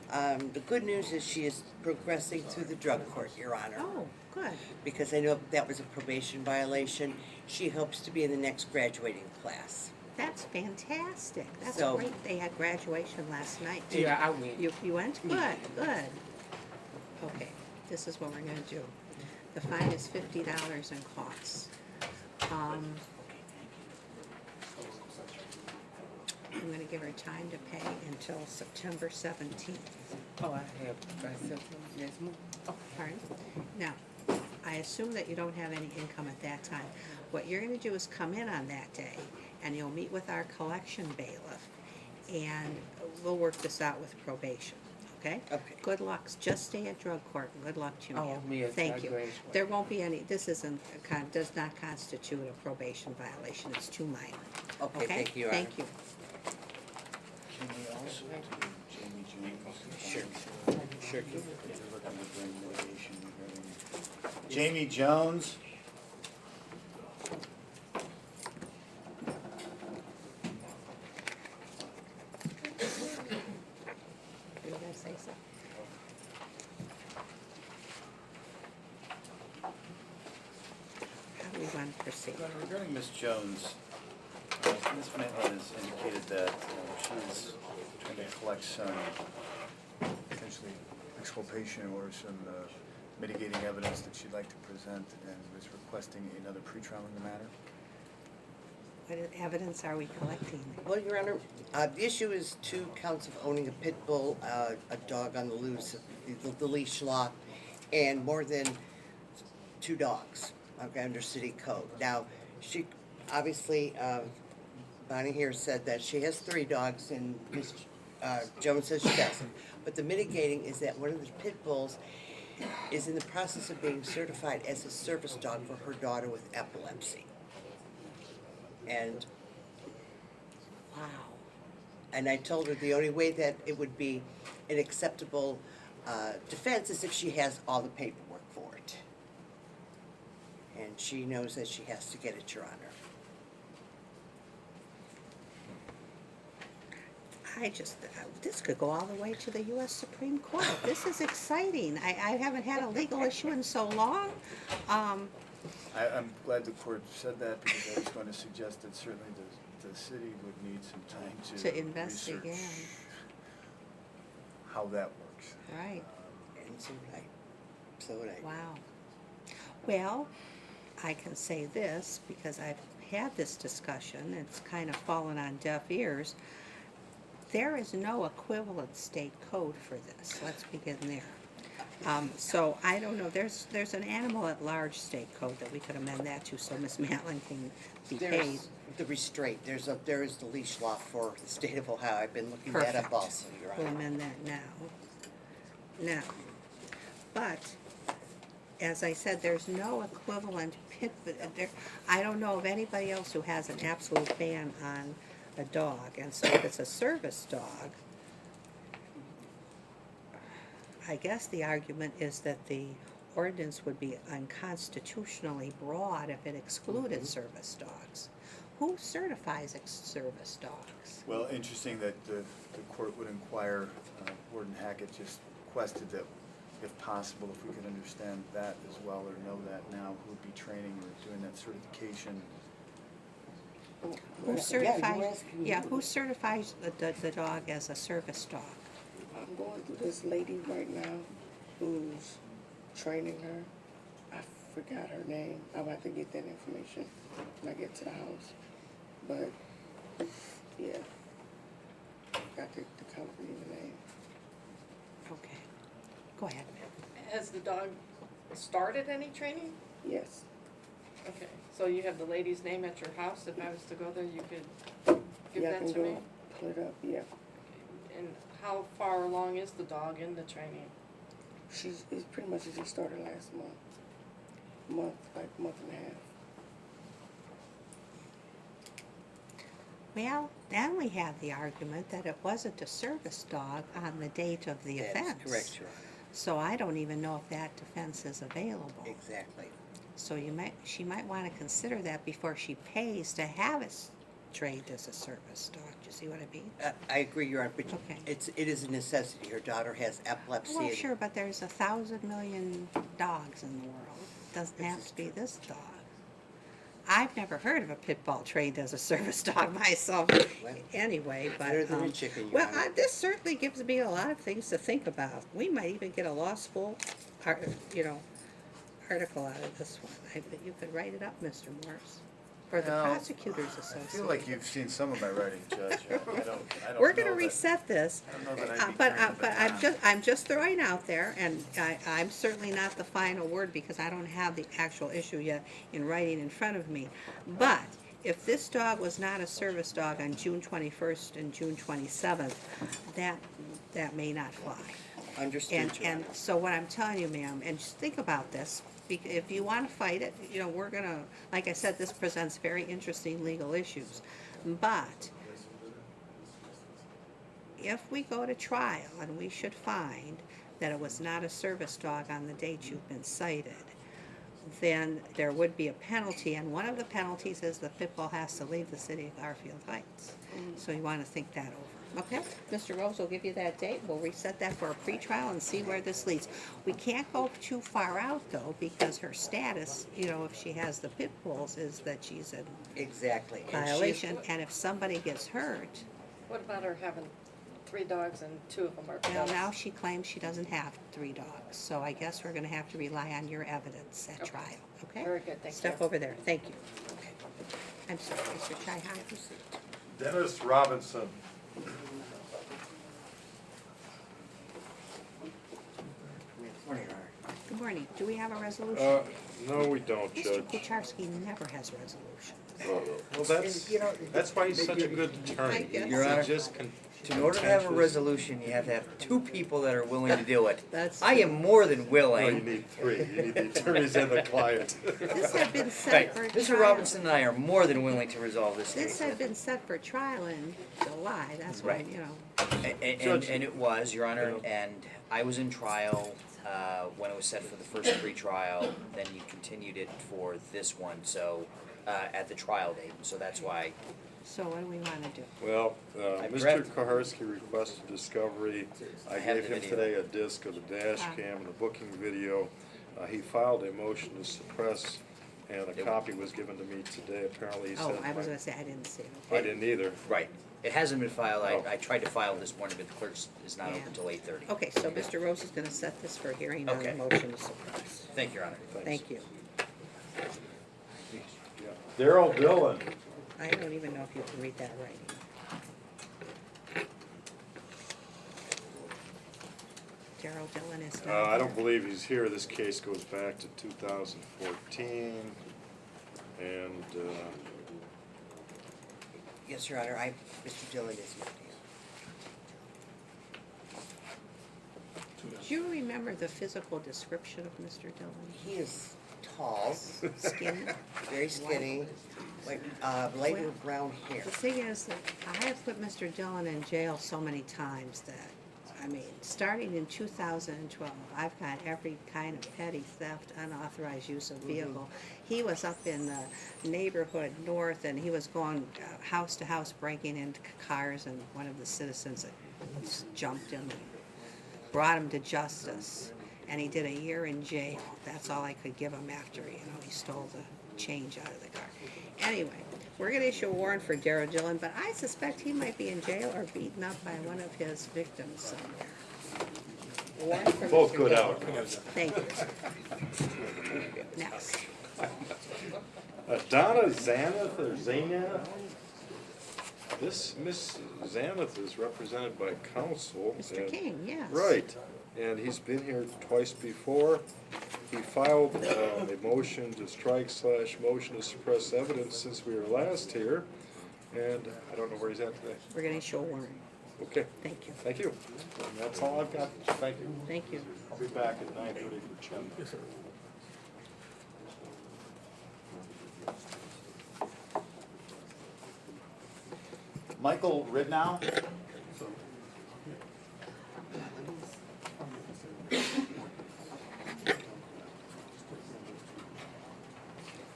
The good news is she is progressing through the drug court, Your Honor. Oh, good. Because I know that was a probation violation. She hopes to be in the next graduating class. That's fantastic. That's So- great. They had graduation last night. Yeah, I went. You went? Good, good. Okay, this is what we're gonna do. The fine is $50 in costs. I'm gonna give her time to pay until September 17th. Oh, I said, yes, ma'am. Oh, pardon? Now, I assume that you don't have any income at that time. What you're gonna do is come in on that day, and you'll meet with our collection bailiff, and we'll work this out with probation, okay? Okay. Good luck, just stay at drug court, and good luck to you. Oh, yes, Thank you. great. There won't be any, this isn't, does not constitute a probation violation, it's too minor. Okay, thank you, Your Honor. Thank you. Can we also do Jamie Jones? Sure. Sure. They're looking to bring litigation regarding Jamie Jones. You were gonna say something? How do we want to proceed? Regarding Ms. Jones, Ms. Maitland has indicated that she is trying to collect some potentially exculpation or some mitigating evidence that she'd like to present and was requesting another pretrial in the matter. What evidence are we collecting? Well, Your Honor, the issue is 2 counts of owning a pit bull, a dog on the loose, the leash law, and more than 2 dogs, okay, under city code. Now, she, obviously, Bonnie here said that she has 3 dogs, and Ms. Jones says she doesn't. But the mitigating is that one of the pit bulls is in the process of being certified as a service dog for her daughter with epilepsy. And Wow. And I told her the only way that it would be an acceptable defense is if she has all the paperwork for it. And she knows that she has to get it, Your Honor. This could go all the way to the U.S. Supreme Court. This is exciting. I haven't had a legal issue in so long. I'm glad the court said that because I was going to suggest that certainly the city would need some time To investigate. research how that works. Right. And so would I. Wow. Well, I can say this because I've had this discussion. It's kind of fallen on deaf ears. There is no equivalent state code for this. Let's begin there. So I don't know, there's an animal at large state code that we could amend that to, so Miss Matlin can be paid. There's the restraint, there is the leash law for the state of Ohio, I've been looking that up Perfect. also, Your We'll Honor. amend that now. Now, but, as I said, there's no equivalent pit, I don't know of anybody else who has an absolute ban on a dog, and so if it's a service dog, I guess the argument is that the ordinance would be unconstitutionally broad if it excluded service dogs. Who certifies service dogs? Well, interesting that the court would inquire, Warden Hackett just requested that, if possible, if we could understand that as well, or know that now, who would be training or doing that certification. Who you're certifies, asking yeah, me. who certifies the dog as a service dog? I'm going through this lady right now who's training her. I forgot her name. I'll have to get that information when I get to the house. But, yeah. Got the company, the name. Okay, go ahead, ma'am. Has the dog started any training? Yes. Okay, so you have the lady's name at your house, if I was to go there, you could give Yeah, I that can to go me? pull it up, yeah. And how far along is the dog in the training? It's pretty much as he started last month, like month and a half. Well, then we have the argument that it wasn't a service dog on the date of the offense. That's correct, Your Honor. So I don't even know if that defense is available. Exactly. So she might want to consider that before she pays to have it trained as a service dog. Do you see what I mean? I agree, Your Honor, but Okay. it is a necessity. Her daughter has epilepsy. Well, and- sure, but there's 1,000 million dogs in the world. Doesn't have to be this dog. I've never heard of a pit bull trained as a service dog myself anyway, but, Better than a chicken, Your well, Honor. this certainly gives me a lot of things to think about. We might even get a law school, article out of this one. You could write it up, Mr. Morse, or the Well, Prosecutors I Association. feel like you've seen some of my writing, Judge. I don't We're gonna know that- reset this, I don't know that I'd be but carrying the I'm just throwing out there, and I'm certainly not the final word because I don't have the actual issue yet in writing in front of me. But if this dog was not a service dog on June 21st and June 27th, that may not fly. Understood, Your And Honor. so what I'm telling you, ma'am, and just think about this, if you want to fight it, we're gonna, like I said, this presents very interesting legal issues. But if we go to trial and we should find that it was not a service dog on the date you've been cited, then there would be a penalty, and one of the penalties is the pit bull has to leave the city of Garfield Heights. So you want to think that over. Okay, Mr. Rose will give you that date. We'll reset that for a pretrial and see where this leads. We can't go too far out though, because her status, if she has the pit bulls, is that she's in Exactly. And she is- violation, and if somebody gets hurt, What about her having 3 dogs and 2 of them are well, pets? now she claims she doesn't have 3 dogs, so I guess we're gonna have to rely on your evidence at trial, okay? Very good, thank Step you. over there, thank you. I'm sorry, Mr. Chihai. Dennis Robinson. Morning, Your Honor. Good morning. Do we have a resolution? No, we don't, Mr. Judge. Kucharski never has resolution. Well, that's why he's such a good attorney. guess. Your Honor, He just in order to have a contentious. resolution, you have to have 2 people that are willing to do it. That's I am more than No, you willing. need 3. You need the attorneys and the client. This had been Right, set for Mr. trial. Robinson and I are more than willing to resolve this This case. had been set for trial in July, that's why, Right. Judge- And it was, Your Honor, and I was in trial when it was set for the first pre-trial, then you continued it for this one, so, at the trial date, so that's why. So what do we wanna do? Well, I've Mr. drafted- Koharski requested discovery. I have gave the him video. today a disc of the dash Ah. cam and the booking video. He filed a motion to suppress, and a copy was given to me today. Apparently, he Oh, said. I was gonna say, I didn't see it. I didn't either. Right. It hasn't been filed. Oh. I tried to file this morning, but the clerk's is not Yeah. open till 8:30. Okay, so Mr. Rose is gonna set this for hearing on the Okay. motion to suppress. Thank you, Your Honor. Thank you. Daryl Dillon. I don't even know if you can read that writing. Daryl Dillon is not I don't here. believe he's here. This case goes back to 2014. And, Yes, Your Honor, Mr. Dillon is not here. Do you remember the physical description of Mr. Dillon? He is tall, Skinny? very skinny, like, light or brown hair. The thing is that I have put Mr. Dillon in jail so many times that, I mean, starting in 2012, I've got every kind of petty theft, unauthorized use of vehicle. He was up in the neighborhood north, and he was going house to house breaking into cars, and one of the citizens jumped him and brought him to justice. And he did a year in jail. That's all I could give him after, he stole the change out of the car. Anyway, we're gonna issue a warrant for Daryl Dillon, but I suspect he might be in jail or beaten up by one of his victims somewhere. Warrant for both Mr. good Dillon. outcomes. Thank you. Next. Donna Zanath or Zanath? This Miss Zanath is represented by counsel. Mr. and- King, yes. Right, and he's been here twice before. He filed a motion to strike / motion to suppress evidence since we were last here, and I don't know where he's at today. We're gonna issue a warrant. Okay. Thank you. Thank you. And that's all I've got. Thank you. Thank you. I'll be back at 9:30 for Chip. Yes, sir. Michael Ridnow?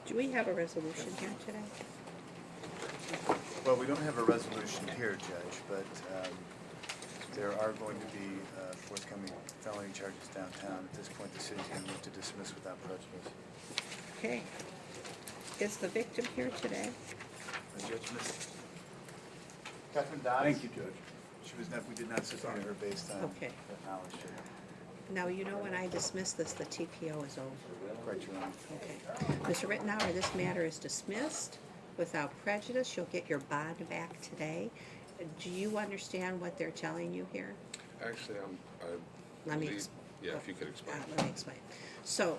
Do we have a resolution here today? Well, we don't have a resolution here, Judge, but there are going to be forthcoming felony charges downtown. At this point, the city's going to move to dismiss without prejudice. Okay. Is the victim here today? Judge, Miss Catherine Dodds? Thank you, Judge. We did not subpoena her based on Okay. that knowledge. Now, when I dismiss this, the TPO is over. Right, Your Honor. Okay. Mr. Rittenhour, this matter is dismissed without prejudice. You'll get your bond back today. Do you understand what they're telling you here? Actually, Let me believe- ex- yeah, if you could explain. Let me explain. So,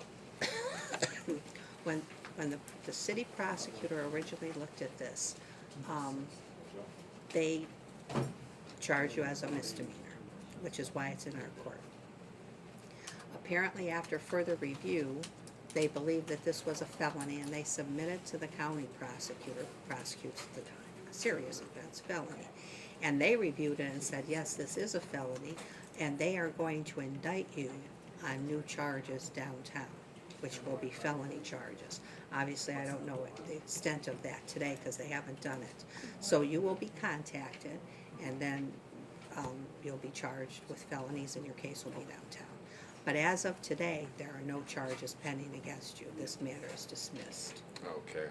when the city prosecutor originally looked at this, they charge you as a misdemeanor, which is why it's in our court. Apparently, after further review, they believed that this was a felony, and they submitted to the county prosecutor, who prosecutes at the time, a serious offense, felony. And they reviewed it and said, yes, this is a felony, and they are going to indict you on new charges downtown, which will be felony charges. Obviously, I don't know the extent of that today, because they haven't done it. So you will be contacted, and then you'll be charged with felonies, and your case will be downtown. But as of today, there are no charges pending against you. This matter is dismissed. Okay,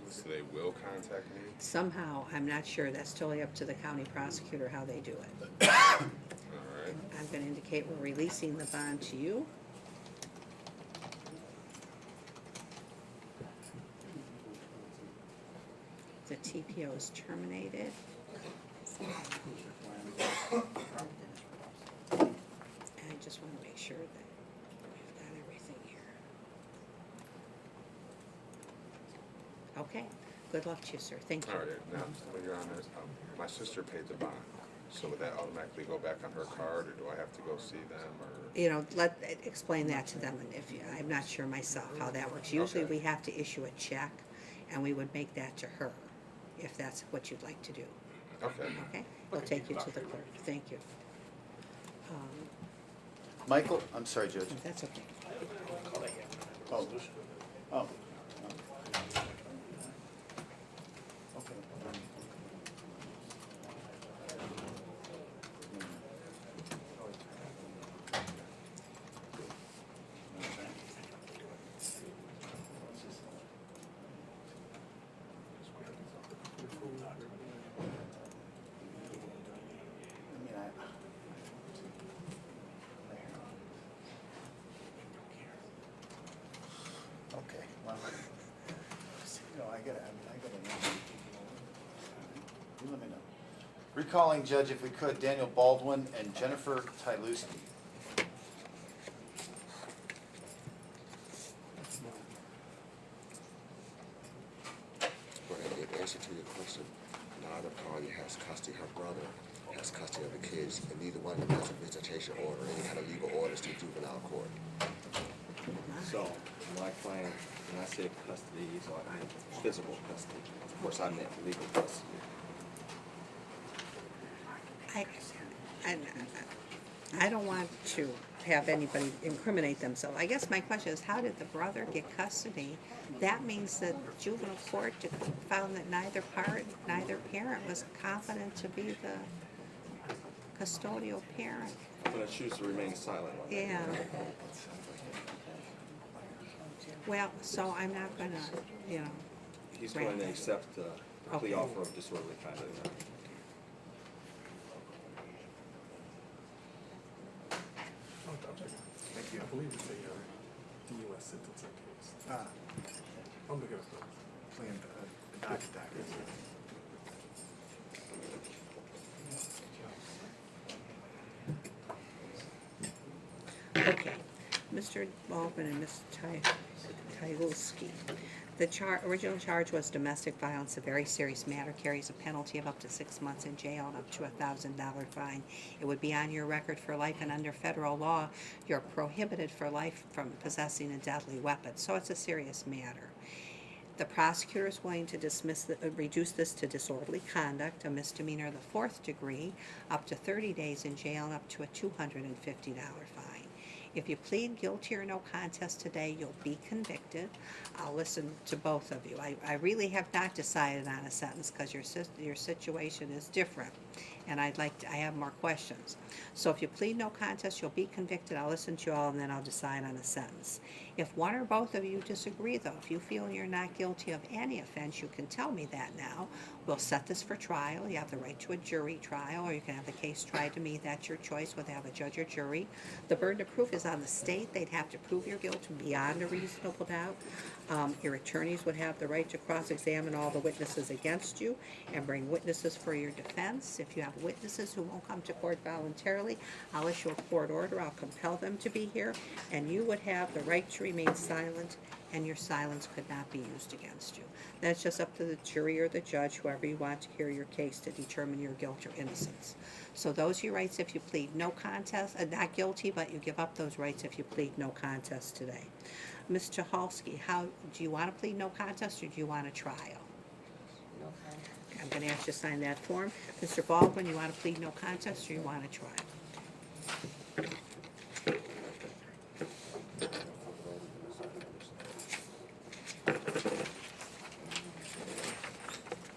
so they will contact me? Somehow, I'm not sure, that's totally up to the county prosecutor how they do it. All right. I'm gonna indicate we're releasing the bond to you. The TPO is terminated. And I just wanna make sure that we've got everything here. Okay, good luck to you, sir, thank you. All right, now, when you're on this, my sister paid the bond, so would that automatically go back on her card, or do I have to go see them, or? Explain that to them, and I'm not sure myself how that works. Usually we have to issue a check, and we would make that to her, if that's what you'd like to do. Okay. Okay? We'll take you to the clerk, thank you. Michael, I'm sorry, Judge. That's okay. Oh. Oh. Okay. Okay, well, I gotta know. You let me know. Recalling, Judge, if we could, Daniel Baldwin and Jennifer Tyluski. answer to your question. Neither party has custody. Her brother has custody of the kids, and neither one of them has a visitation order, any kind of legal orders to juvenile court. So, my client, when I said custody, so I meant physical custody. Of course, I meant legal custody. I don't want to have anybody incriminate themselves. I guess my question is, how did the brother get custody? That means that juvenile court found that neither parent was competent to be the custodial parent. I'm going to choose to remain silent on that. Yeah. Well, so I'm not gonna, He's going to accept the plea offer of disorderly conduct. Thank you. I believe it's a U.S. sentencing case. I'm looking at the plan, the document. Okay, Mr. Baldwin and Ms. Tylewski. The original charge was domestic violence, a very serious matter, carries a penalty of up to 6 months in jail and up to $1,000 fine. It would be on your record for life, and under federal law, you're prohibited for life from possessing a deadly weapon. So it's a serious matter. The prosecutor is willing to reduce this to disorderly conduct, a misdemeanor of the 4th degree, up to 30 days in jail and up to a $250 fine. If you plead guilty or no contest today, you'll be convicted. I'll listen to both of you. I really have not decided on a sentence because your situation is different, and I have more questions. So if you plead no contest, you'll be convicted. I'll listen to you all, and then I'll decide on a sentence. If one or both of you disagree, though, if you feel you're not guilty of any offense, you can tell me that now. We'll set this for trial. You have the right to a jury trial, or you can have the case tried to me. That's your choice, whether they have a judge or jury. The burden of proof is on the state. They'd have to prove your guilt beyond a reasonable doubt. Your attorneys would have the right to cross-examine all the witnesses against you and bring witnesses for your defense. If you have witnesses who won't come to court voluntarily, I'll issue a court order. I'll compel them to be here, and you would have the right to remain silent, and your silence could not be used against you. That's just up to the jury or the judge, whoever you want to hear your case, to determine your guilt or innocence. So those are your rights if you plead no contest, not guilty, but you give up those rights if you plead no contest today. Ms. Tucholsky, do you want to plead no contest, or do you want a trial? No contest. I'm going to ask you to sign that form. Mr. Baldwin, you want to plead no contest, or you want a trial?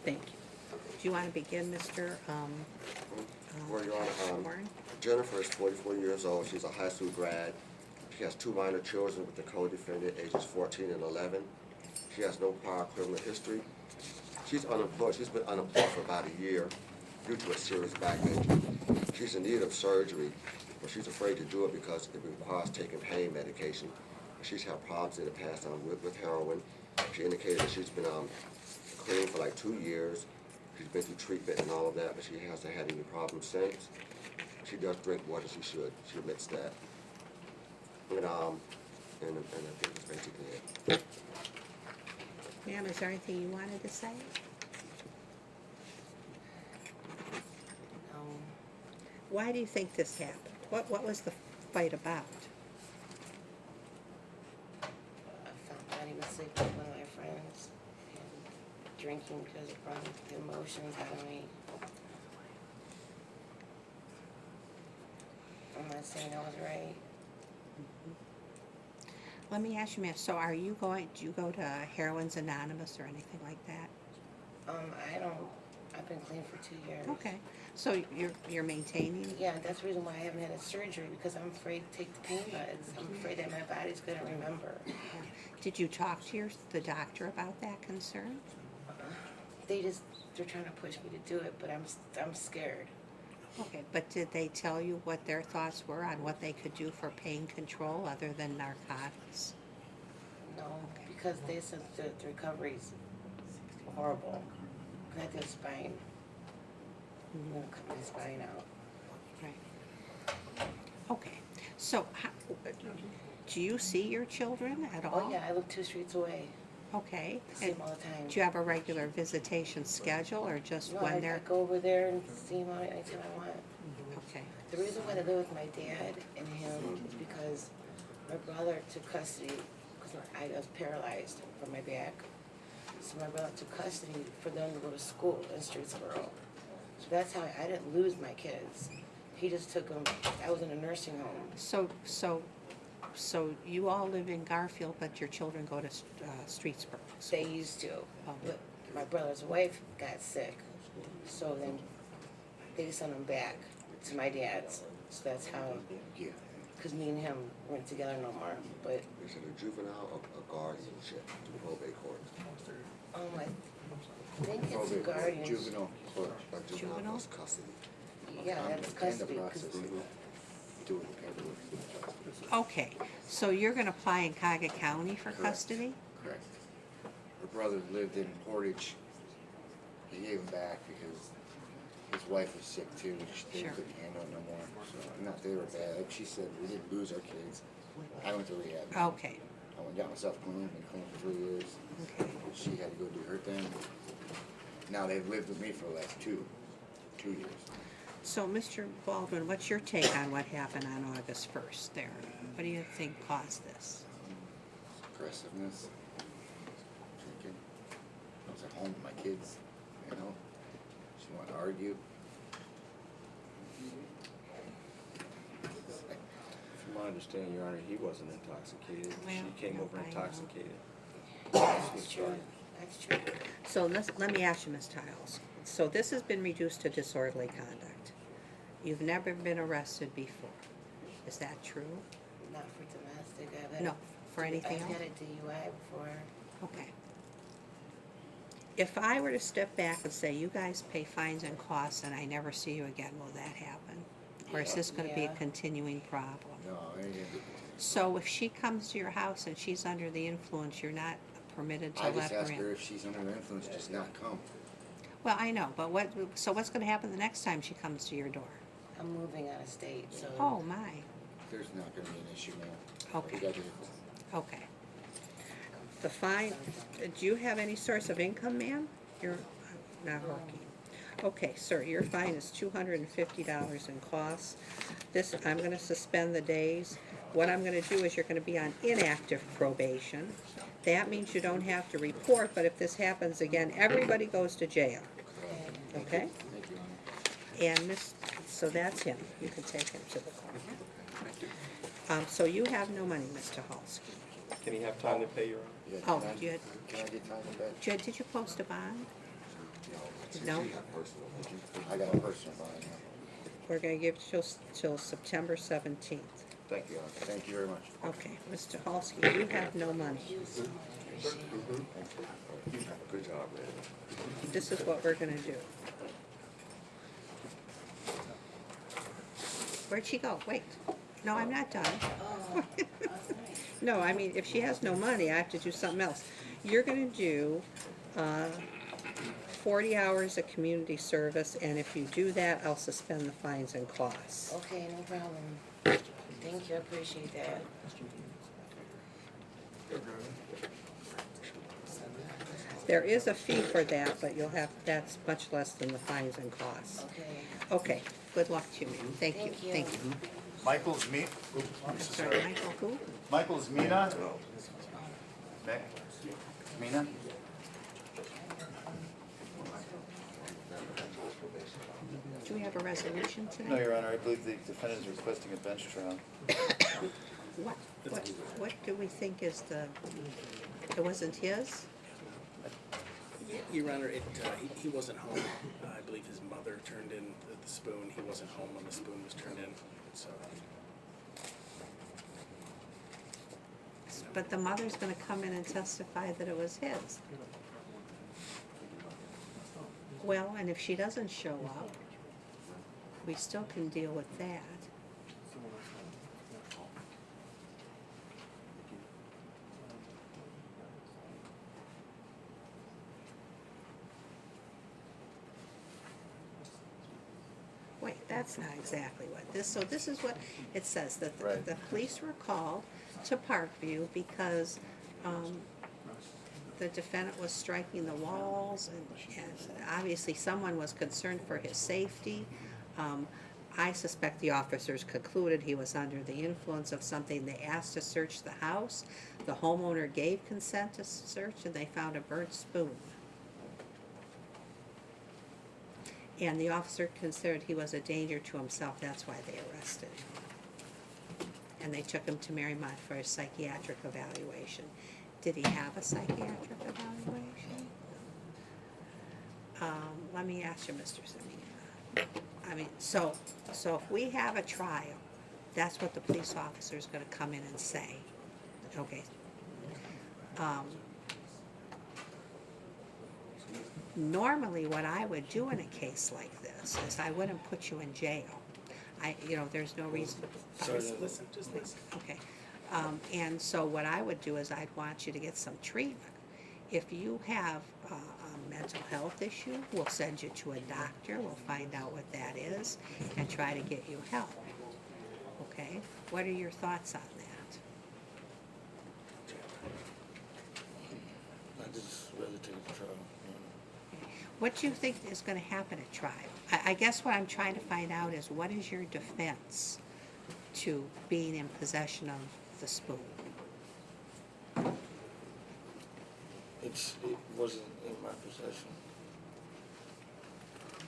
Thank you. Do you want to begin, Mr. Well, Your Honor, Warren? Jennifer is 44 years old. She's a high school grad. She has 2 minor children with the co-defendant, ages 14 and 11. She has no prior criminal history. She's unemployed. She's been unemployed for about a year due to a serious back injury. She's in need of surgery, but she's afraid to do it because it requires taking pain medication. She's had problems in the past with heroin. She indicated that she's been clean for like 2 years. She's been through treatment and all of that, but she hasn't had any problems since. She does drink more than she should. She admits that. And I think that's basically it. Ma'am, is there anything you wanted to say? No. Why do you think this happened? What was the fight about? I found out he was sleeping with one of my friends and drinking because it brought the emotions out of me. I'm not saying I was right. Let me ask you, ma'am, so do you go to Heroines Anonymous or anything like that? I've been clean for 2 years. Okay, so you're maintaining? Yeah, that's the reason why I haven't had a surgery, because I'm afraid to take the pain meds. I'm afraid that my body's gonna remember. Did you talk to the doctor about that concern? They're trying to push me to do it, but I'm scared. Okay, but did they tell you what their thoughts were on what they could do for pain control other than narcotics? No, because they said the recovery's horrible. I had the spine. I'm gonna cut my spine out. Right. Okay, so do you see your children at all? Oh yeah, I live 2 streets away. Okay. I see And him all the time. do you have a regular visitation schedule or just No, when I they're? go over there and see him anytime I want. Okay. The reason why I live with my dad and him is because my brother took custody, because I was paralyzed from my back. So my brother took custody for them to go to school in Streetsboro. So that's how I didn't lose my kids. He just took them, I was in a nursing home. So you all live in Garfield, but your children go to Streetsboro? They used to, but my brother's wife got sick. So then they sent him back to my dad's. So that's how, because me and him weren't together no more. But Is it a juvenile or guardianship, probate court? I think it's a guardian. Juvenile court, like juvenile plus custody. Yeah, that's custody. 'Cause Doing paperwork. Okay, so you're gonna apply in Cuyahoga County for custody? Correct. Her brother lived in Portage. He gave him back because his wife was sick too. They Sure. couldn't handle it no more. So, not they were bad. Like she said, we didn't lose our kids. I went to rehab. Okay. I went and got myself clean. Been clean for 3 years. Okay. She had to go do her thing. Now they've lived with me for the last two years. So, Mr. Baldwin, what's your take on what happened on August 1st there? What do you think caused this? Aggressiveness. Drinking. I was at home with my kids, you know. She wanted to argue. From my understanding, Your Honor, he wasn't intoxicated. Well, She came over I know. intoxicated. That's true. That's true. So let me ask you, Ms. Tiles. So this has been reduced to disorderly conduct. You've never been arrested before. Is that true? Not for domestic. I've had No, for anything I've else? had a DUI before. Okay. If I were to step back and say, you guys pay fines and costs and I never see you again, will that happen? Or is this gonna be a Yeah. continuing problem? No, it didn't. So if she comes to your house and she's under the influence, you're not permitted to I let just her asked her in? if she's under the influence, just not come. Well, I know, but so what's gonna happen the next time she comes to your door? I'm moving out of state, so. Oh, my, There's not gonna be an issue, ma'am. Okay. We got your- okay. The fine, do you have any source of income, ma'am? You're not working. Okay, sir, your fine is $250 in costs. This, I'm gonna suspend the days. What I'm gonna do is you're gonna be on inactive probation. That means you don't have to report, but if this happens again, everybody goes to jail. Okay? Thank you, Honor. And so that's him. You can take him to the court. So you have no money, Mr. Halsky. Can he have time to pay, Your Honor? Yeah, Oh, can I- you had- Can I get time back? Judd, did you post a bond? No? I got a personal bond now. We're gonna give it till September 17th. Thank you, Honor. Thank you very much. Okay, Mr. Halsky, you have no money. Good job, man. This is what we're gonna do. Where'd she go? Wait. No, I'm not done. No, I mean, if she has no money, I have to do something else. You're gonna do, 40 hours of community service, and if you do that, I'll suspend the fines and costs. Okay, no problem. Thank you, I appreciate that. There is a fee for that, but you'll have, that's much less than the fines and costs. Okay. Okay, good luck to you, ma'am. Thank you, Thank you. thank you. Michael's meet, I'm sorry, Michael, who? Michael's Mina? Mina? Do we have a resolution today? No, Your Honor, I believe the defendant is requesting a bench trial. What do we think is it wasn't his? Your Honor, he wasn't home. I believe his mother turned in the spoon. He wasn't home when the spoon was turned in, so. But the mother's gonna come in and testify that it was his. Well, and if she doesn't show up, we still can deal with that. Wait, that's not exactly what so this is what it says, that the police were called to Parkview because, the defendant was striking the walls, and obviously someone was concerned for his safety. I suspect the officers concluded he was under the influence of something. They asked to search the house. The homeowner gave consent to search, and they found a burnt spoon. And the officer considered he was a danger to himself. That's why they arrested him. And they took him to Marymount for a psychiatric evaluation. Did he have a psychiatric evaluation? Let me ask you, Mr. Zamina. I mean, so if we have a trial, that's what the police officer is gonna come in and say. Okay. Normally, what I would do in a case like this is I wouldn't put you in jail. There's no reason. Sorry, listen, just listen. Okay. And so what I would do is I'd want you to get some treatment. If you have a mental health issue, we'll send you to a doctor, we'll find out what that is, and try to get you help. Okay? What are your thoughts on that? I just rather take the trial. What do you think is going to happen at trial? I guess what I'm trying to find out is what is your defense to being in possession of the spoon? It wasn't in my possession.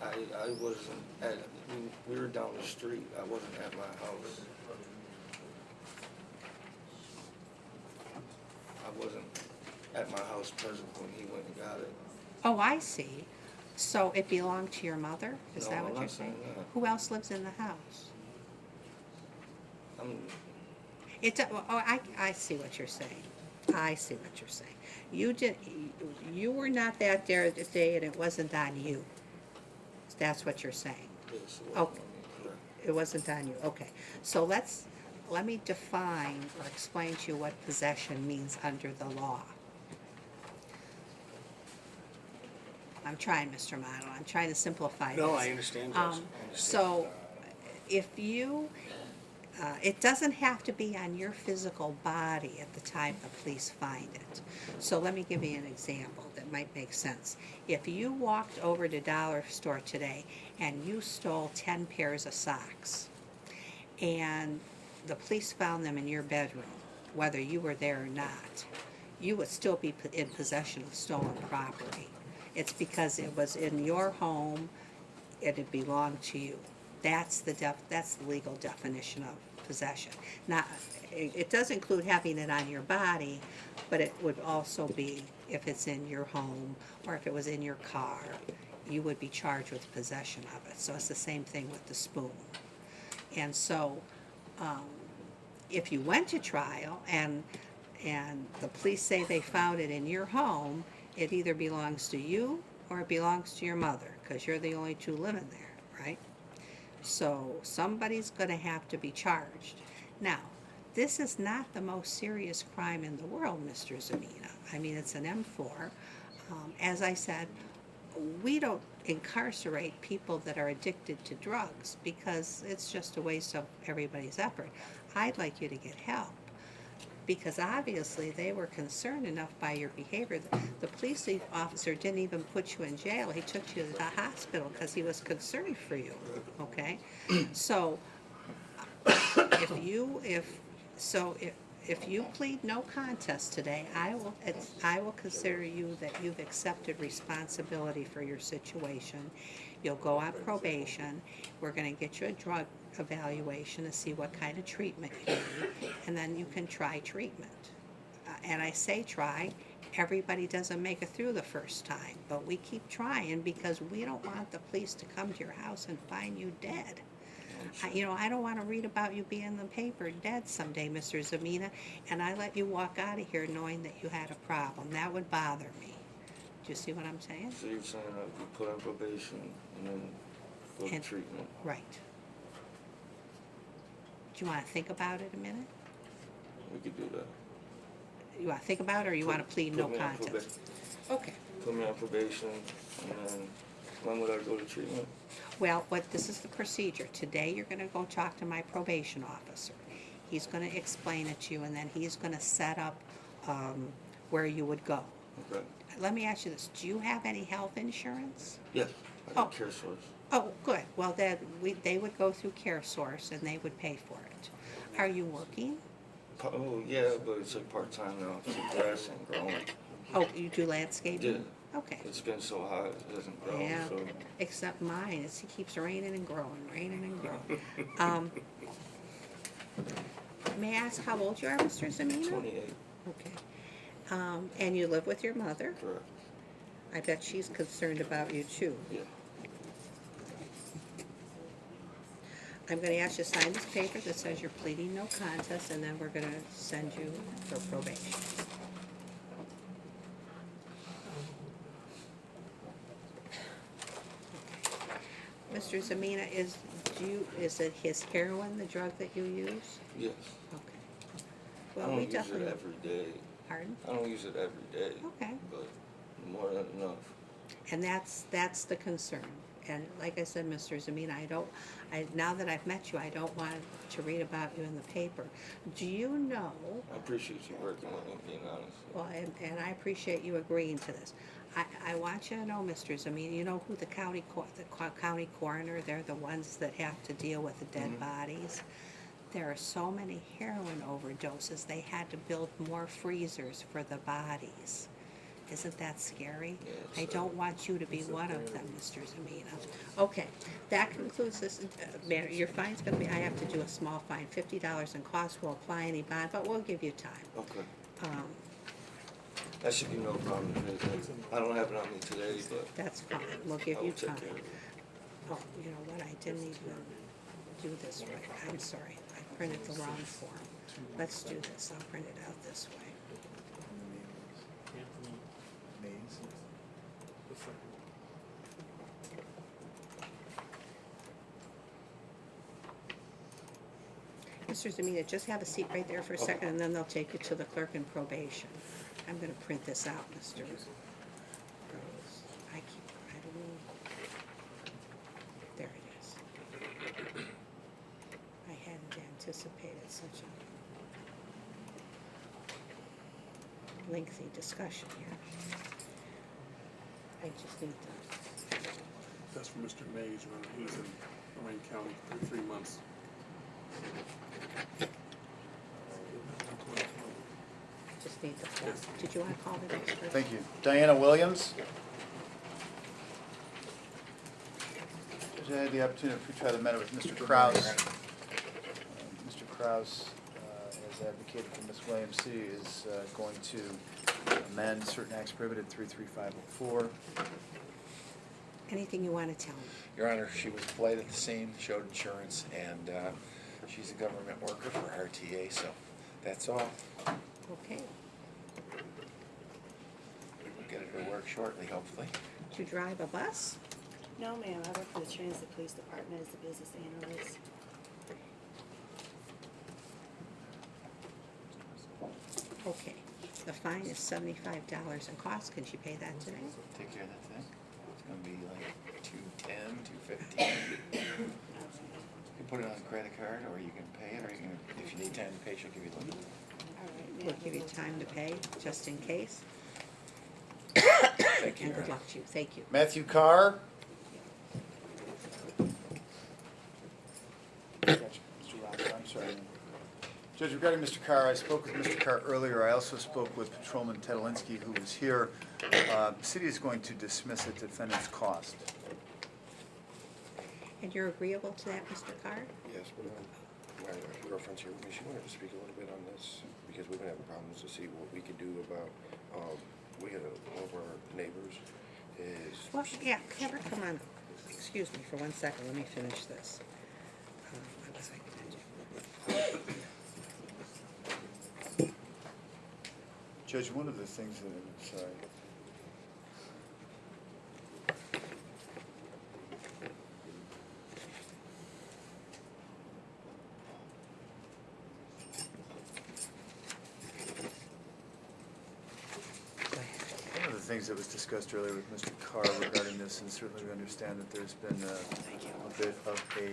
I wasn't at, we were down the street. I wasn't at my house. I wasn't at my house present when he went and got it. Oh, I see. So it belonged to your mother? Is No, that I'm what not you're saying? saying that. Who else lives in the house? I see what you're saying. I see what you're saying. You were not there that day, and it wasn't on you. That's what you're saying. Yes, it wasn't Oh, on me, correct. it wasn't on you. Okay. So let me define or explain to you what possession means under the law. I'm trying, Mr. Model. I'm trying to simplify this. No, I understand, Judge. I understand. So, if you, it doesn't have to be on your physical body at the time the police find it. So let me give you an example that might make sense. If you walked over to Dollar Store today and you stole 10 pairs of socks, and the police found them in your bedroom, whether you were there or not, you would still be in possession of stolen property. It's because it was in your home, it belonged to you. That's the legal definition of possession. Now, it does include having it on your body, but it would also be if it's in your home or if it was in your car, you would be charged with possession of it. So it's the same thing with the spoon. And so, if you went to trial and the police say they found it in your home, it either belongs to you or it belongs to your mother, because you're the only two living there, right? So somebody's going to have to be charged. Now, this is not the most serious crime in the world, Mr. Zamina. I mean, it's an M4. As I said, we don't incarcerate people that are addicted to drugs because it's just a waste of everybody's effort. I'd like you to get help, because obviously they were concerned enough by your behavior. The police officer didn't even put you in jail. He took you to the hospital because he was concerned for you, okay? So if you plead no contest today, I will consider you that you've accepted responsibility for your situation. You'll go on probation. We're going to get you a drug evaluation to see what kind of treatment you need, and then you can try treatment. And I say try. Everybody doesn't make it through the first time, but we keep trying because we don't want the police to come to your house and find you dead. I don't want to read about you being in the paper dead someday, Mr. Zamina, and I let you walk out of here knowing that you had a problem. That would bother me. Do you see what I'm saying? So you're saying that we put on probation and then go to treatment? Right. Do you want to think about it a minute? We could do that. You want to think about it, or you want to plead no contest? Okay. Put me on probation, and then when would I go to treatment? Well, this is the procedure. Today, you're going to go talk to my probation officer. He's going to explain it to you, and then he's going to set up where you would go. Okay. Let me ask you this, do you have any health insurance? Yes, I got Care Source. Oh, good, well, then, they would go through CareSource and they would pay for it. Are you working? Oh, yeah, but it's like part-time now, it's like grass and growing. Oh, you do landscaping? Yeah. Okay. It's been so hot, it doesn't grow, Yeah, so. except mine, it keeps raining and growing, raining and growing. May I ask how old you are, Mr. Zamina? 28. Okay. And you live with your mother? Correct. I bet she's concerned about you too. Yeah. I'm gonna ask you to sign this paper that says you're pleading no contest, and then we're gonna send you for probation. Mr. Zamina, is it his heroin, the drug that you use? Yes. Okay. I Well, don't we use it definitely. every day. Pardon? I don't use it every day. Okay. But more than enough. And that's the concern. And like I said, Mr. Zamina, now that I've met you, I don't want to read about you in the paper. Do you know, I appreciate you working with me, being honest. well, and I appreciate you agreeing to this. I want you to know, Mr. Zamina, you know who the county coroner, they're the ones that have to deal with the dead bodies. There are so many heroin overdoses, they had to build more freezers for the bodies. Isn't that scary? I don't want you to be one of them, Mr. Zamina. Okay, that concludes this matter. Your fine's gonna be, I have to do a small fine, $50, and costs will apply any bond, but we'll give you time. Okay. That should be no problem, because I don't have it on me today, but. That's fine, we'll give I you will take time. care of it. Oh, you know what, I didn't even do this right. I'm sorry, I printed the wrong form. Let's do this, I'll print it out this way. Mr. Zamina, just have a seat right there for a second, and then they'll take you to the clerk in probation. I'm gonna print this out, Mr. Rose. I don't know. There it is. I hadn't anticipated such a lengthy discussion here. I just need to. That's for Mr. Mays, when he was in Lorraine County for 3 months. Just need the form. Did you want to call the next person? Thank you. Diana Williams. I had the opportunity to try the matter with Mr. Kraus. Mr. Kraus, as advocated for Ms. Williams, City is going to amend certain acts prohibited 33504. Anything you want to tell me? Your Honor, she was polite at the scene, showed insurance, and she's a government worker for RTA, so that's all. Okay. We'll get her to work shortly, hopefully. Do you drive a bus? No, ma'am, I work for the Transit Police Department as a business analyst. Okay. The fine is $75 and costs. Can she pay that today? Take care of that thing. It's gonna be like $210, $215. You can put it on a credit card, or you can pay it, or you can, if you need time to pay, she'll give you the money. We'll give you time to pay, just in case. Thank you, And Your good Honor. luck to you. Thank you. Matthew Carr. Gotcha, Mr. Rocco, I'm sorry. Judge, regarding Mr. Carr, I spoke with Mr. Carr earlier. I also spoke with Patrolman Tedelinsky, who was here. The city is going to dismiss at defendant's cost. And you're agreeable to that, Mr. Carr? Yes, but my girlfriend's here with me. She wanted to speak a little bit on this because we've been having problems to see what we can do about, we had one of our neighbors is. Well, yeah, Kevin, come on. Excuse me for 1 second. Let me finish this. What was I gonna do? Judge, one of the things that, I'm sorry. One of the things that was discussed earlier with Mr. Carr regarding this, and certainly we understand that there's been a bit of a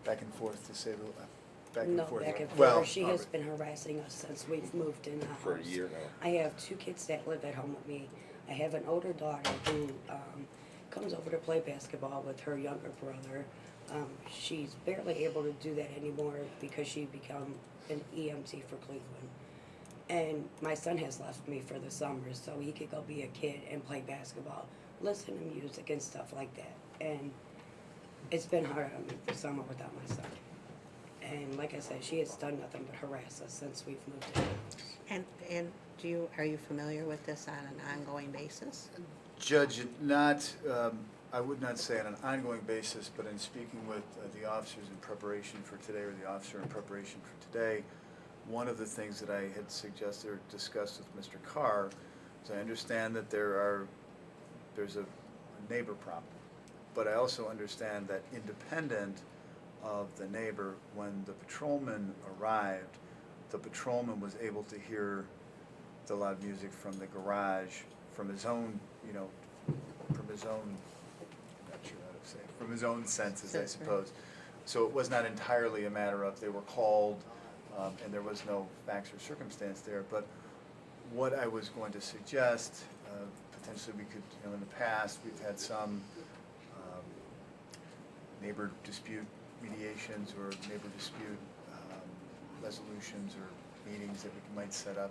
back and forth, to say the back and No, forth? back and Well, forth. She has been harassing us since we've moved in the house. For a year now. I have 2 kids that live at home with me. I have an older daughter who comes over to play basketball with her younger brother. She's barely able to do that anymore because she become an EMT for Cleveland. And my son has left me for the summer so he could go be a kid and play basketball, listen to music and stuff like that. And it's been hard on me this summer without my son. And like I said, she has done nothing but harass us since we've moved in. And are you familiar with this on an ongoing basis? Judge, not, I would not say on an ongoing basis, but in speaking with the officers in preparation for today, or the officer in preparation for today, one of the things that I had suggested or discussed with Mr. Carr is I understand that there's a neighbor problem, but I also understand that independent of the neighbor, when the patrolman arrived, the patrolman was able to hear the loud music from the garage, from his own, from his own, not sure how to say it, from his own senses, I suppose. So it was not entirely a matter of they were called, and there was no facts or circumstance there. But what I was going to suggest, potentially we could, in the past, we've had some neighbor dispute mediations or neighbor dispute resolutions or meetings that we might set up.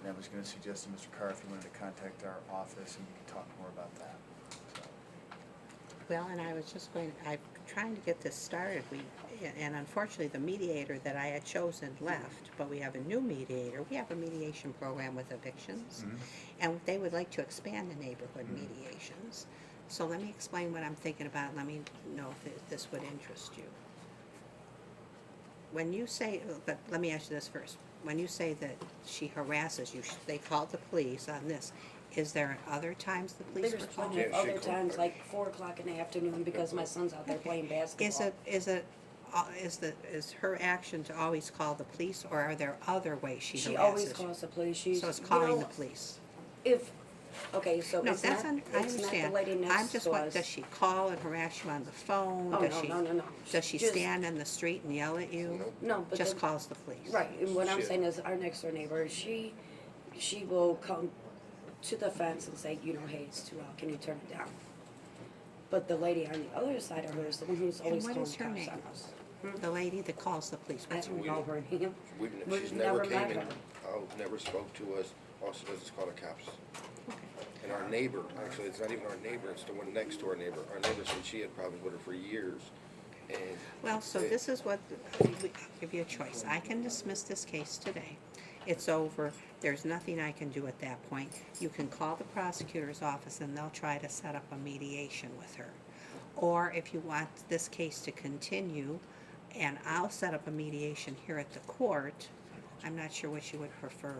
And I was going to suggest to Mr. Carr if he wanted to contact our office and we could talk more about that. Well, and I was just I'm trying to get this started. And unfortunately, the mediator that I had chosen left, but we have a new mediator. We have a mediation program with evictions, and they would like to expand the neighborhood mediations. So let me explain what I'm thinking about, and let me know if this would interest you. When you say, but let me ask you this first. When you say that she harasses you, they called the police on this. Is there other times the police were There's called? plenty of other times, like 4 o'clock in the afternoon, because my son's out there playing basketball. Is her action to always call the police, or are there other ways she harasses you? She always calls the police. So it's calling the police. Okay, so No, it's not the understand. lady next I'm just to want, us. does she call and harass you on the phone? Oh, Does no. Does she Just- stand in the street and yell at you? No, but Just the- calls the police. Right, and what I'm saying is our next door neighbor, she will come to the fence and say, hey, it's too loud, can you turn it down? But the lady on the other side of her is the one who's And always what calling is her cops name? on us. The lady that calls the police. I What's her don't name? know her name. She's never came met in, her. never spoke to us, also does is call the cops. And our neighbor, actually, it's not even our neighbor, it's the one next to our neighbor. Our neighbor said she had problems with her for years, and. Well, so this is what, I'll give you a choice. I can dismiss this case today. It's over. There's nothing I can do at that point. You can call the prosecutor's office and they'll try to set up a mediation with her. Or if you want this case to continue, and I'll set up a mediation here at the court, I'm not sure what you would prefer.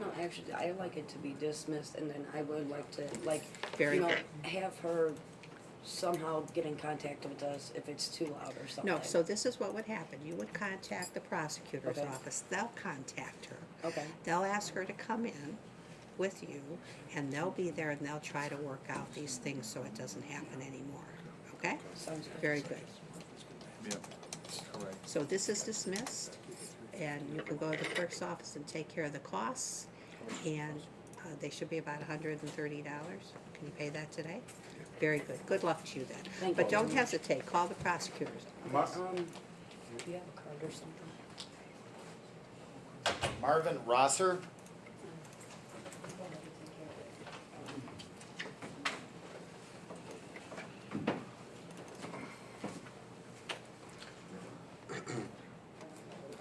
No, actually, I like it to be dismissed, and then I would like to, Very good. have her somehow get in contact with us if it's too loud or something. No, so this is what would happen. You would contact the prosecutor's Okay. office. They'll contact her. Okay. They'll ask her to come in with you, and they'll be there and they'll try to work out these things so it doesn't happen anymore. Okay? Sounds good. Very good. Yeah, correct. So this is dismissed, and you can go to the clerk's office and take care of the costs, and they should be about $130. Can you pay that today? Very good. Good luck to you then. Thank But you. don't hesitate. Call the prosecutors. Do you have a card or something? Marvin Rosser?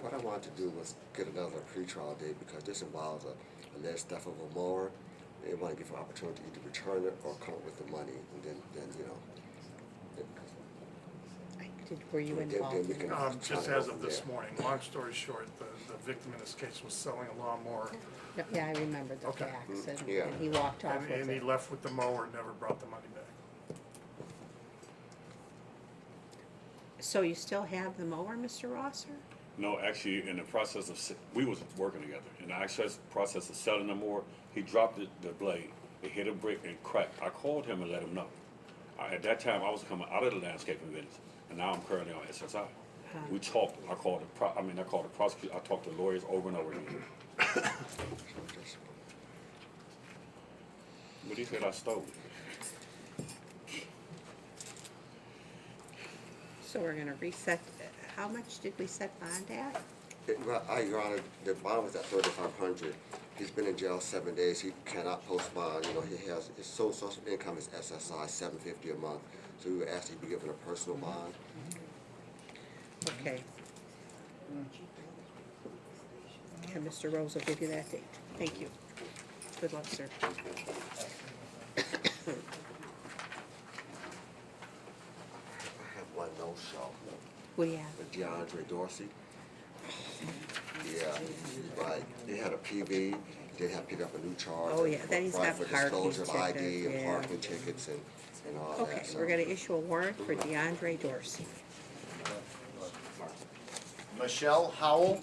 What I wanted to do was get another pretrial date because this involves alleged theft of a mower. They want to give an opportunity to either return it or come up with the money, and then Were you then involved? we can Just try to as go of from this there. morning, long story short, the victim in this case was selling a lawnmower. Yeah, I remember the Okay. facts, and Yeah. and he walked off with And he it. left with the mower, never brought the money back. So you still have the mower, Mr. Rosser? No, actually, in the process of, we was working together. In the actual process of selling the mower, he dropped the blade, it hit a brick and cracked. I called him and let him know. At that time, I was coming out of the landscaping business, and now I'm currently on SSI. We talked, I called the prosecutor, I talked to lawyers over and over again. But he said I stole it. So we're gonna reset, how much did we set bond at? Your Honor, the bond was at 3,500. He's been in jail 7 days. He cannot post bond. You know, he has his sole source of income is SSI, $750 a month. So we would ask that he be given a personal bond. Okay. And Mr. Rose will give you that date. Thank you. Good luck, sir. I have one no-show. Who do you have? With DeAndre Dorsey. Yeah, right. He had a PV. He did have to pick up a new charge. Oh, yeah, then he's got for parking disclosure of ID tickets, and yeah. parking tickets and all that. Okay, So we're gonna issue a warrant for DeAndre Dorsey. Michelle Howell.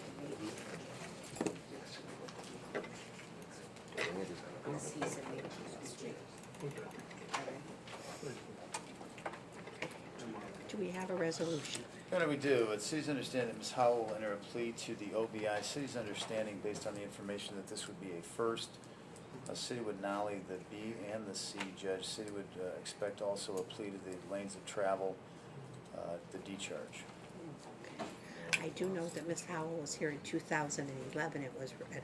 Do we have a resolution? What do we do? It's city's understanding that Ms. Howell will enter a plea to the OBI. City's understanding, based on the information, that this would be a first. City would nolly the B and the C judge. City would expect also a plea to the lanes of travel, the D charge. I do know that Ms. Howell was here in 2011, it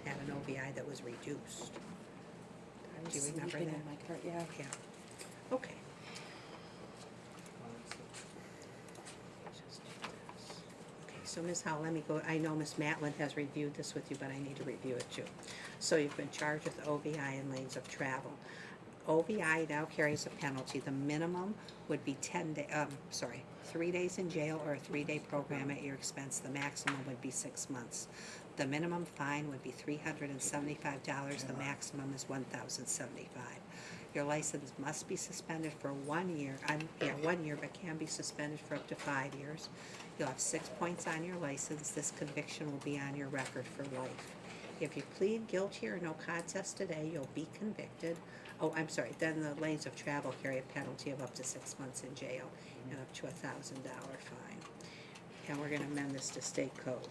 had an OVI that was reduced. Do you remember that? My cart, yeah. Yeah, okay. Okay, so Ms. Howell, let me go, I know Ms. Matlin has reviewed this with you, but I need to review it too. So you've been charged with OVI and lanes of travel. OVI now carries a penalty. The minimum would be 3 days in jail or a 3-day program at your expense. The maximum would be 6 months. The minimum fine would be $375. The maximum is $1,075. Your license must be suspended for 1 year. 1 year, but can be suspended for up to 5 years. You'll have 6 points on your license. This conviction will be on your record for life. If you plead guilty or no contest today, you'll be convicted. Oh, I'm sorry, then the lanes of travel carry a penalty of up to 6 months in jail and up to $1,000 fine. And we're gonna amend this to state code.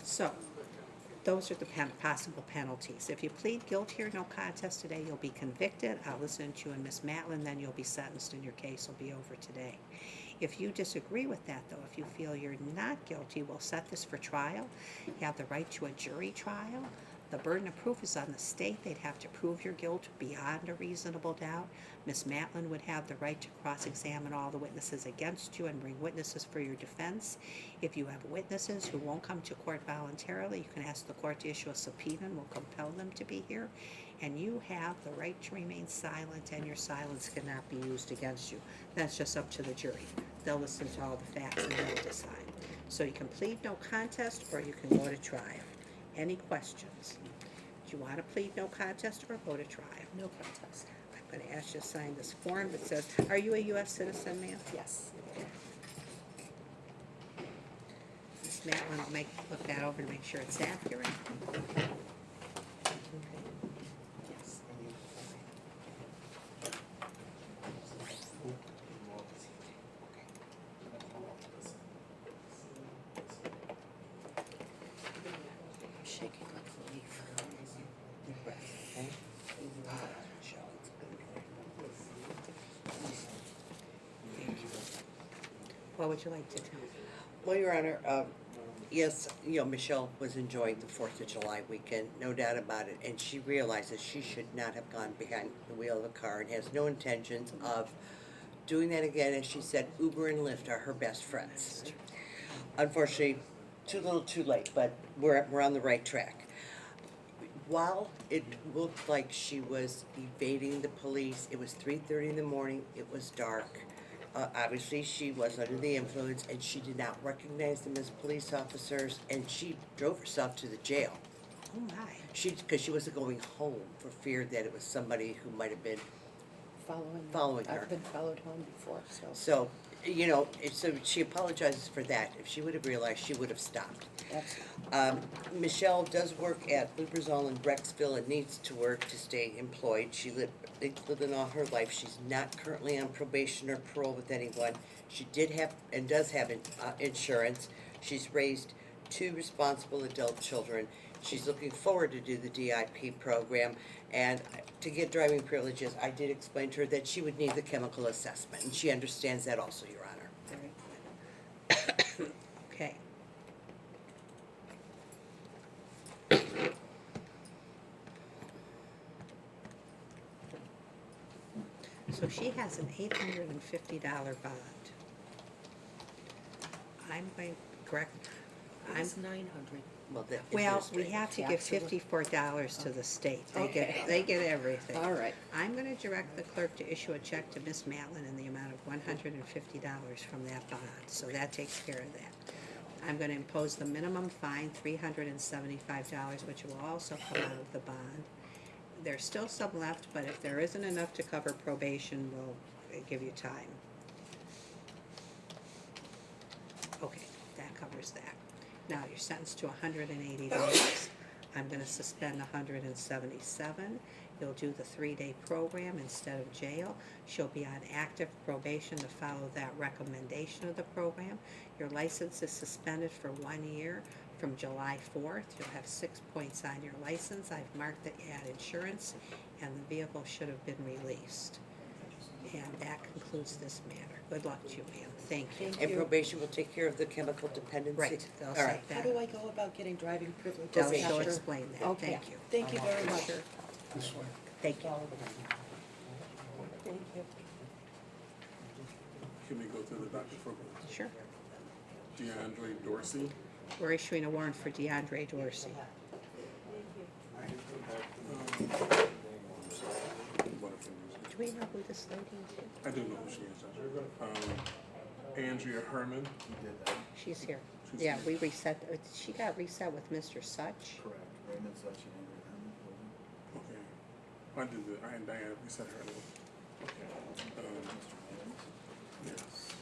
So, those are the possible penalties. If you plead guilty or no contest today, you'll be convicted. I'll listen to you and Ms. Matlin, then you'll be sentenced and your case will be over today. If you disagree with that, though, if you feel you're not guilty, we'll set this for trial. You have the right to a jury trial. The burden of proof is on the state. They'd have to prove your guilt beyond a reasonable doubt. Ms. Matlin would have the right to cross-examine all the witnesses against you and bring witnesses for your defense. If you have witnesses who won't come to court voluntarily, you can ask the court to issue a subpoena and we'll compel them to be here. And you have the right to remain silent, and your silence cannot be used against you. That's just up to the jury. They'll listen to all the facts and they'll decide. So you can plead no contest or you can go to trial. Any questions? Do you want to plead no contest or go to trial? No contest. I'm going to ask you to sign this form that says, are you a U.S. citizen, ma'am? Yes. Ms. Matlin will look that over to make sure it's accurate. Yes. I'm shaking like a leaf. Deep breath, okay? Thank you. What would you like to tell me? Well, Your Honor, yes, Michelle was enjoying the 4th of July weekend, no doubt about it, and she realizes she should not have gone behind the wheel of a car and has no intentions of doing that again. As she said, Uber and Lyft are her best friends. Unfortunately, too little too late, but we're on the right track. While it looked like she was evading the police, it was 3:30 in the morning, it was dark. Obviously, she was under the influence, and she did not recognize them as police officers, and she drove herself to the jail. Oh, my. Because she wasn't going home for fear that it was somebody who might have been following her. I've been followed home before, so. So, you know, so she apologizes for that. If she would have realized, she would have stopped. Michelle does work at Lubrizol in Brecksville and needs to work to stay employed. She lived in all her life. She's not currently on probation or parole with anyone. She did have and does have insurance. She's raised 2 responsible adult children. She's looking forward to do the DIP program, and to get driving privileges, I did explain to her that she would need the chemical assessment, and she understands that also, Your Honor. Very good. Okay. So she has an $850 bond. I'm going, correct? It's 900. Well, the Well, we administrative have to give taxable. $54 to the state. Okay. They get everything. All right. I'm gonna direct the clerk to issue a check to Miss Matlin in the amount of $150 from that bond, so that takes care of that. I'm gonna impose the minimum fine, $375, which will also come out of the bond. There's still some left, but if there isn't enough to cover probation, we'll give you time. Okay, that covers that. Now, you're sentenced to $180. I'm gonna suspend $177. You'll do the 3-day program instead of jail. She'll be on active probation to follow that recommendation of the program. Your license is suspended for 1 year from July 4th. You'll have 6 points on your license. I've marked that you had insurance, and the vehicle should have been released. And that concludes this matter. Good luck to you, ma'am. Thank you. And probation will take care of the chemical dependency? Right, they'll All set right. that How do I go about getting driving privileges? She'll after? explain that. Okay. Thank you. Thank you very much. Sure. This way. Thank you. Thank you. Can we go to the doctor for Sure. DeAndre Dorsey? We're issuing a warrant for DeAndre Dorsey. Do we know who this lady is? I do know who she is, Judge. Andrea Herman. She's here. She's Yeah, here. we reset, she got reset with Mr. Such. Correct. Raymond Such and Andrew Herman. Okay. I did the, I and Diana, we said her. Okay. Yes.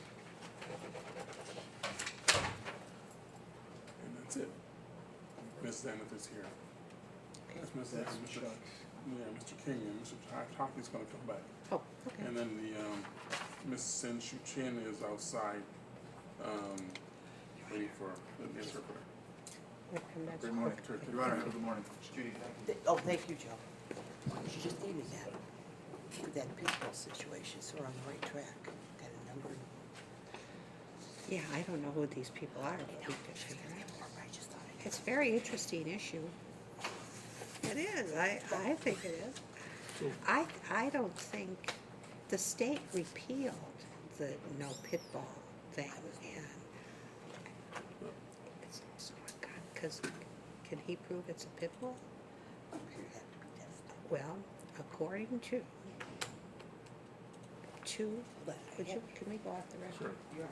And that's it. Ms. Zenith is here. That's Ms. Zenith, Mr. Mr. King and Mr. Hockey's gonna come back. Oh, okay. And then the, Ms. Sin Shu Chin is outside, waiting for the interpreter. Good morning. Your Honor, good morning. Judy. Oh, thank you, Joe. She just gave me that pitfall situation, so we're on the right track. Got a number. Yeah, I don't know who these people are, but we could figure it out. It's a very interesting issue. It is, I think it is. I don't think, the state repealed the no pit bull thing, and it's, so, God, cause, can he prove it's a pit bull? Well, according to, would you, can we go off the record? Sure.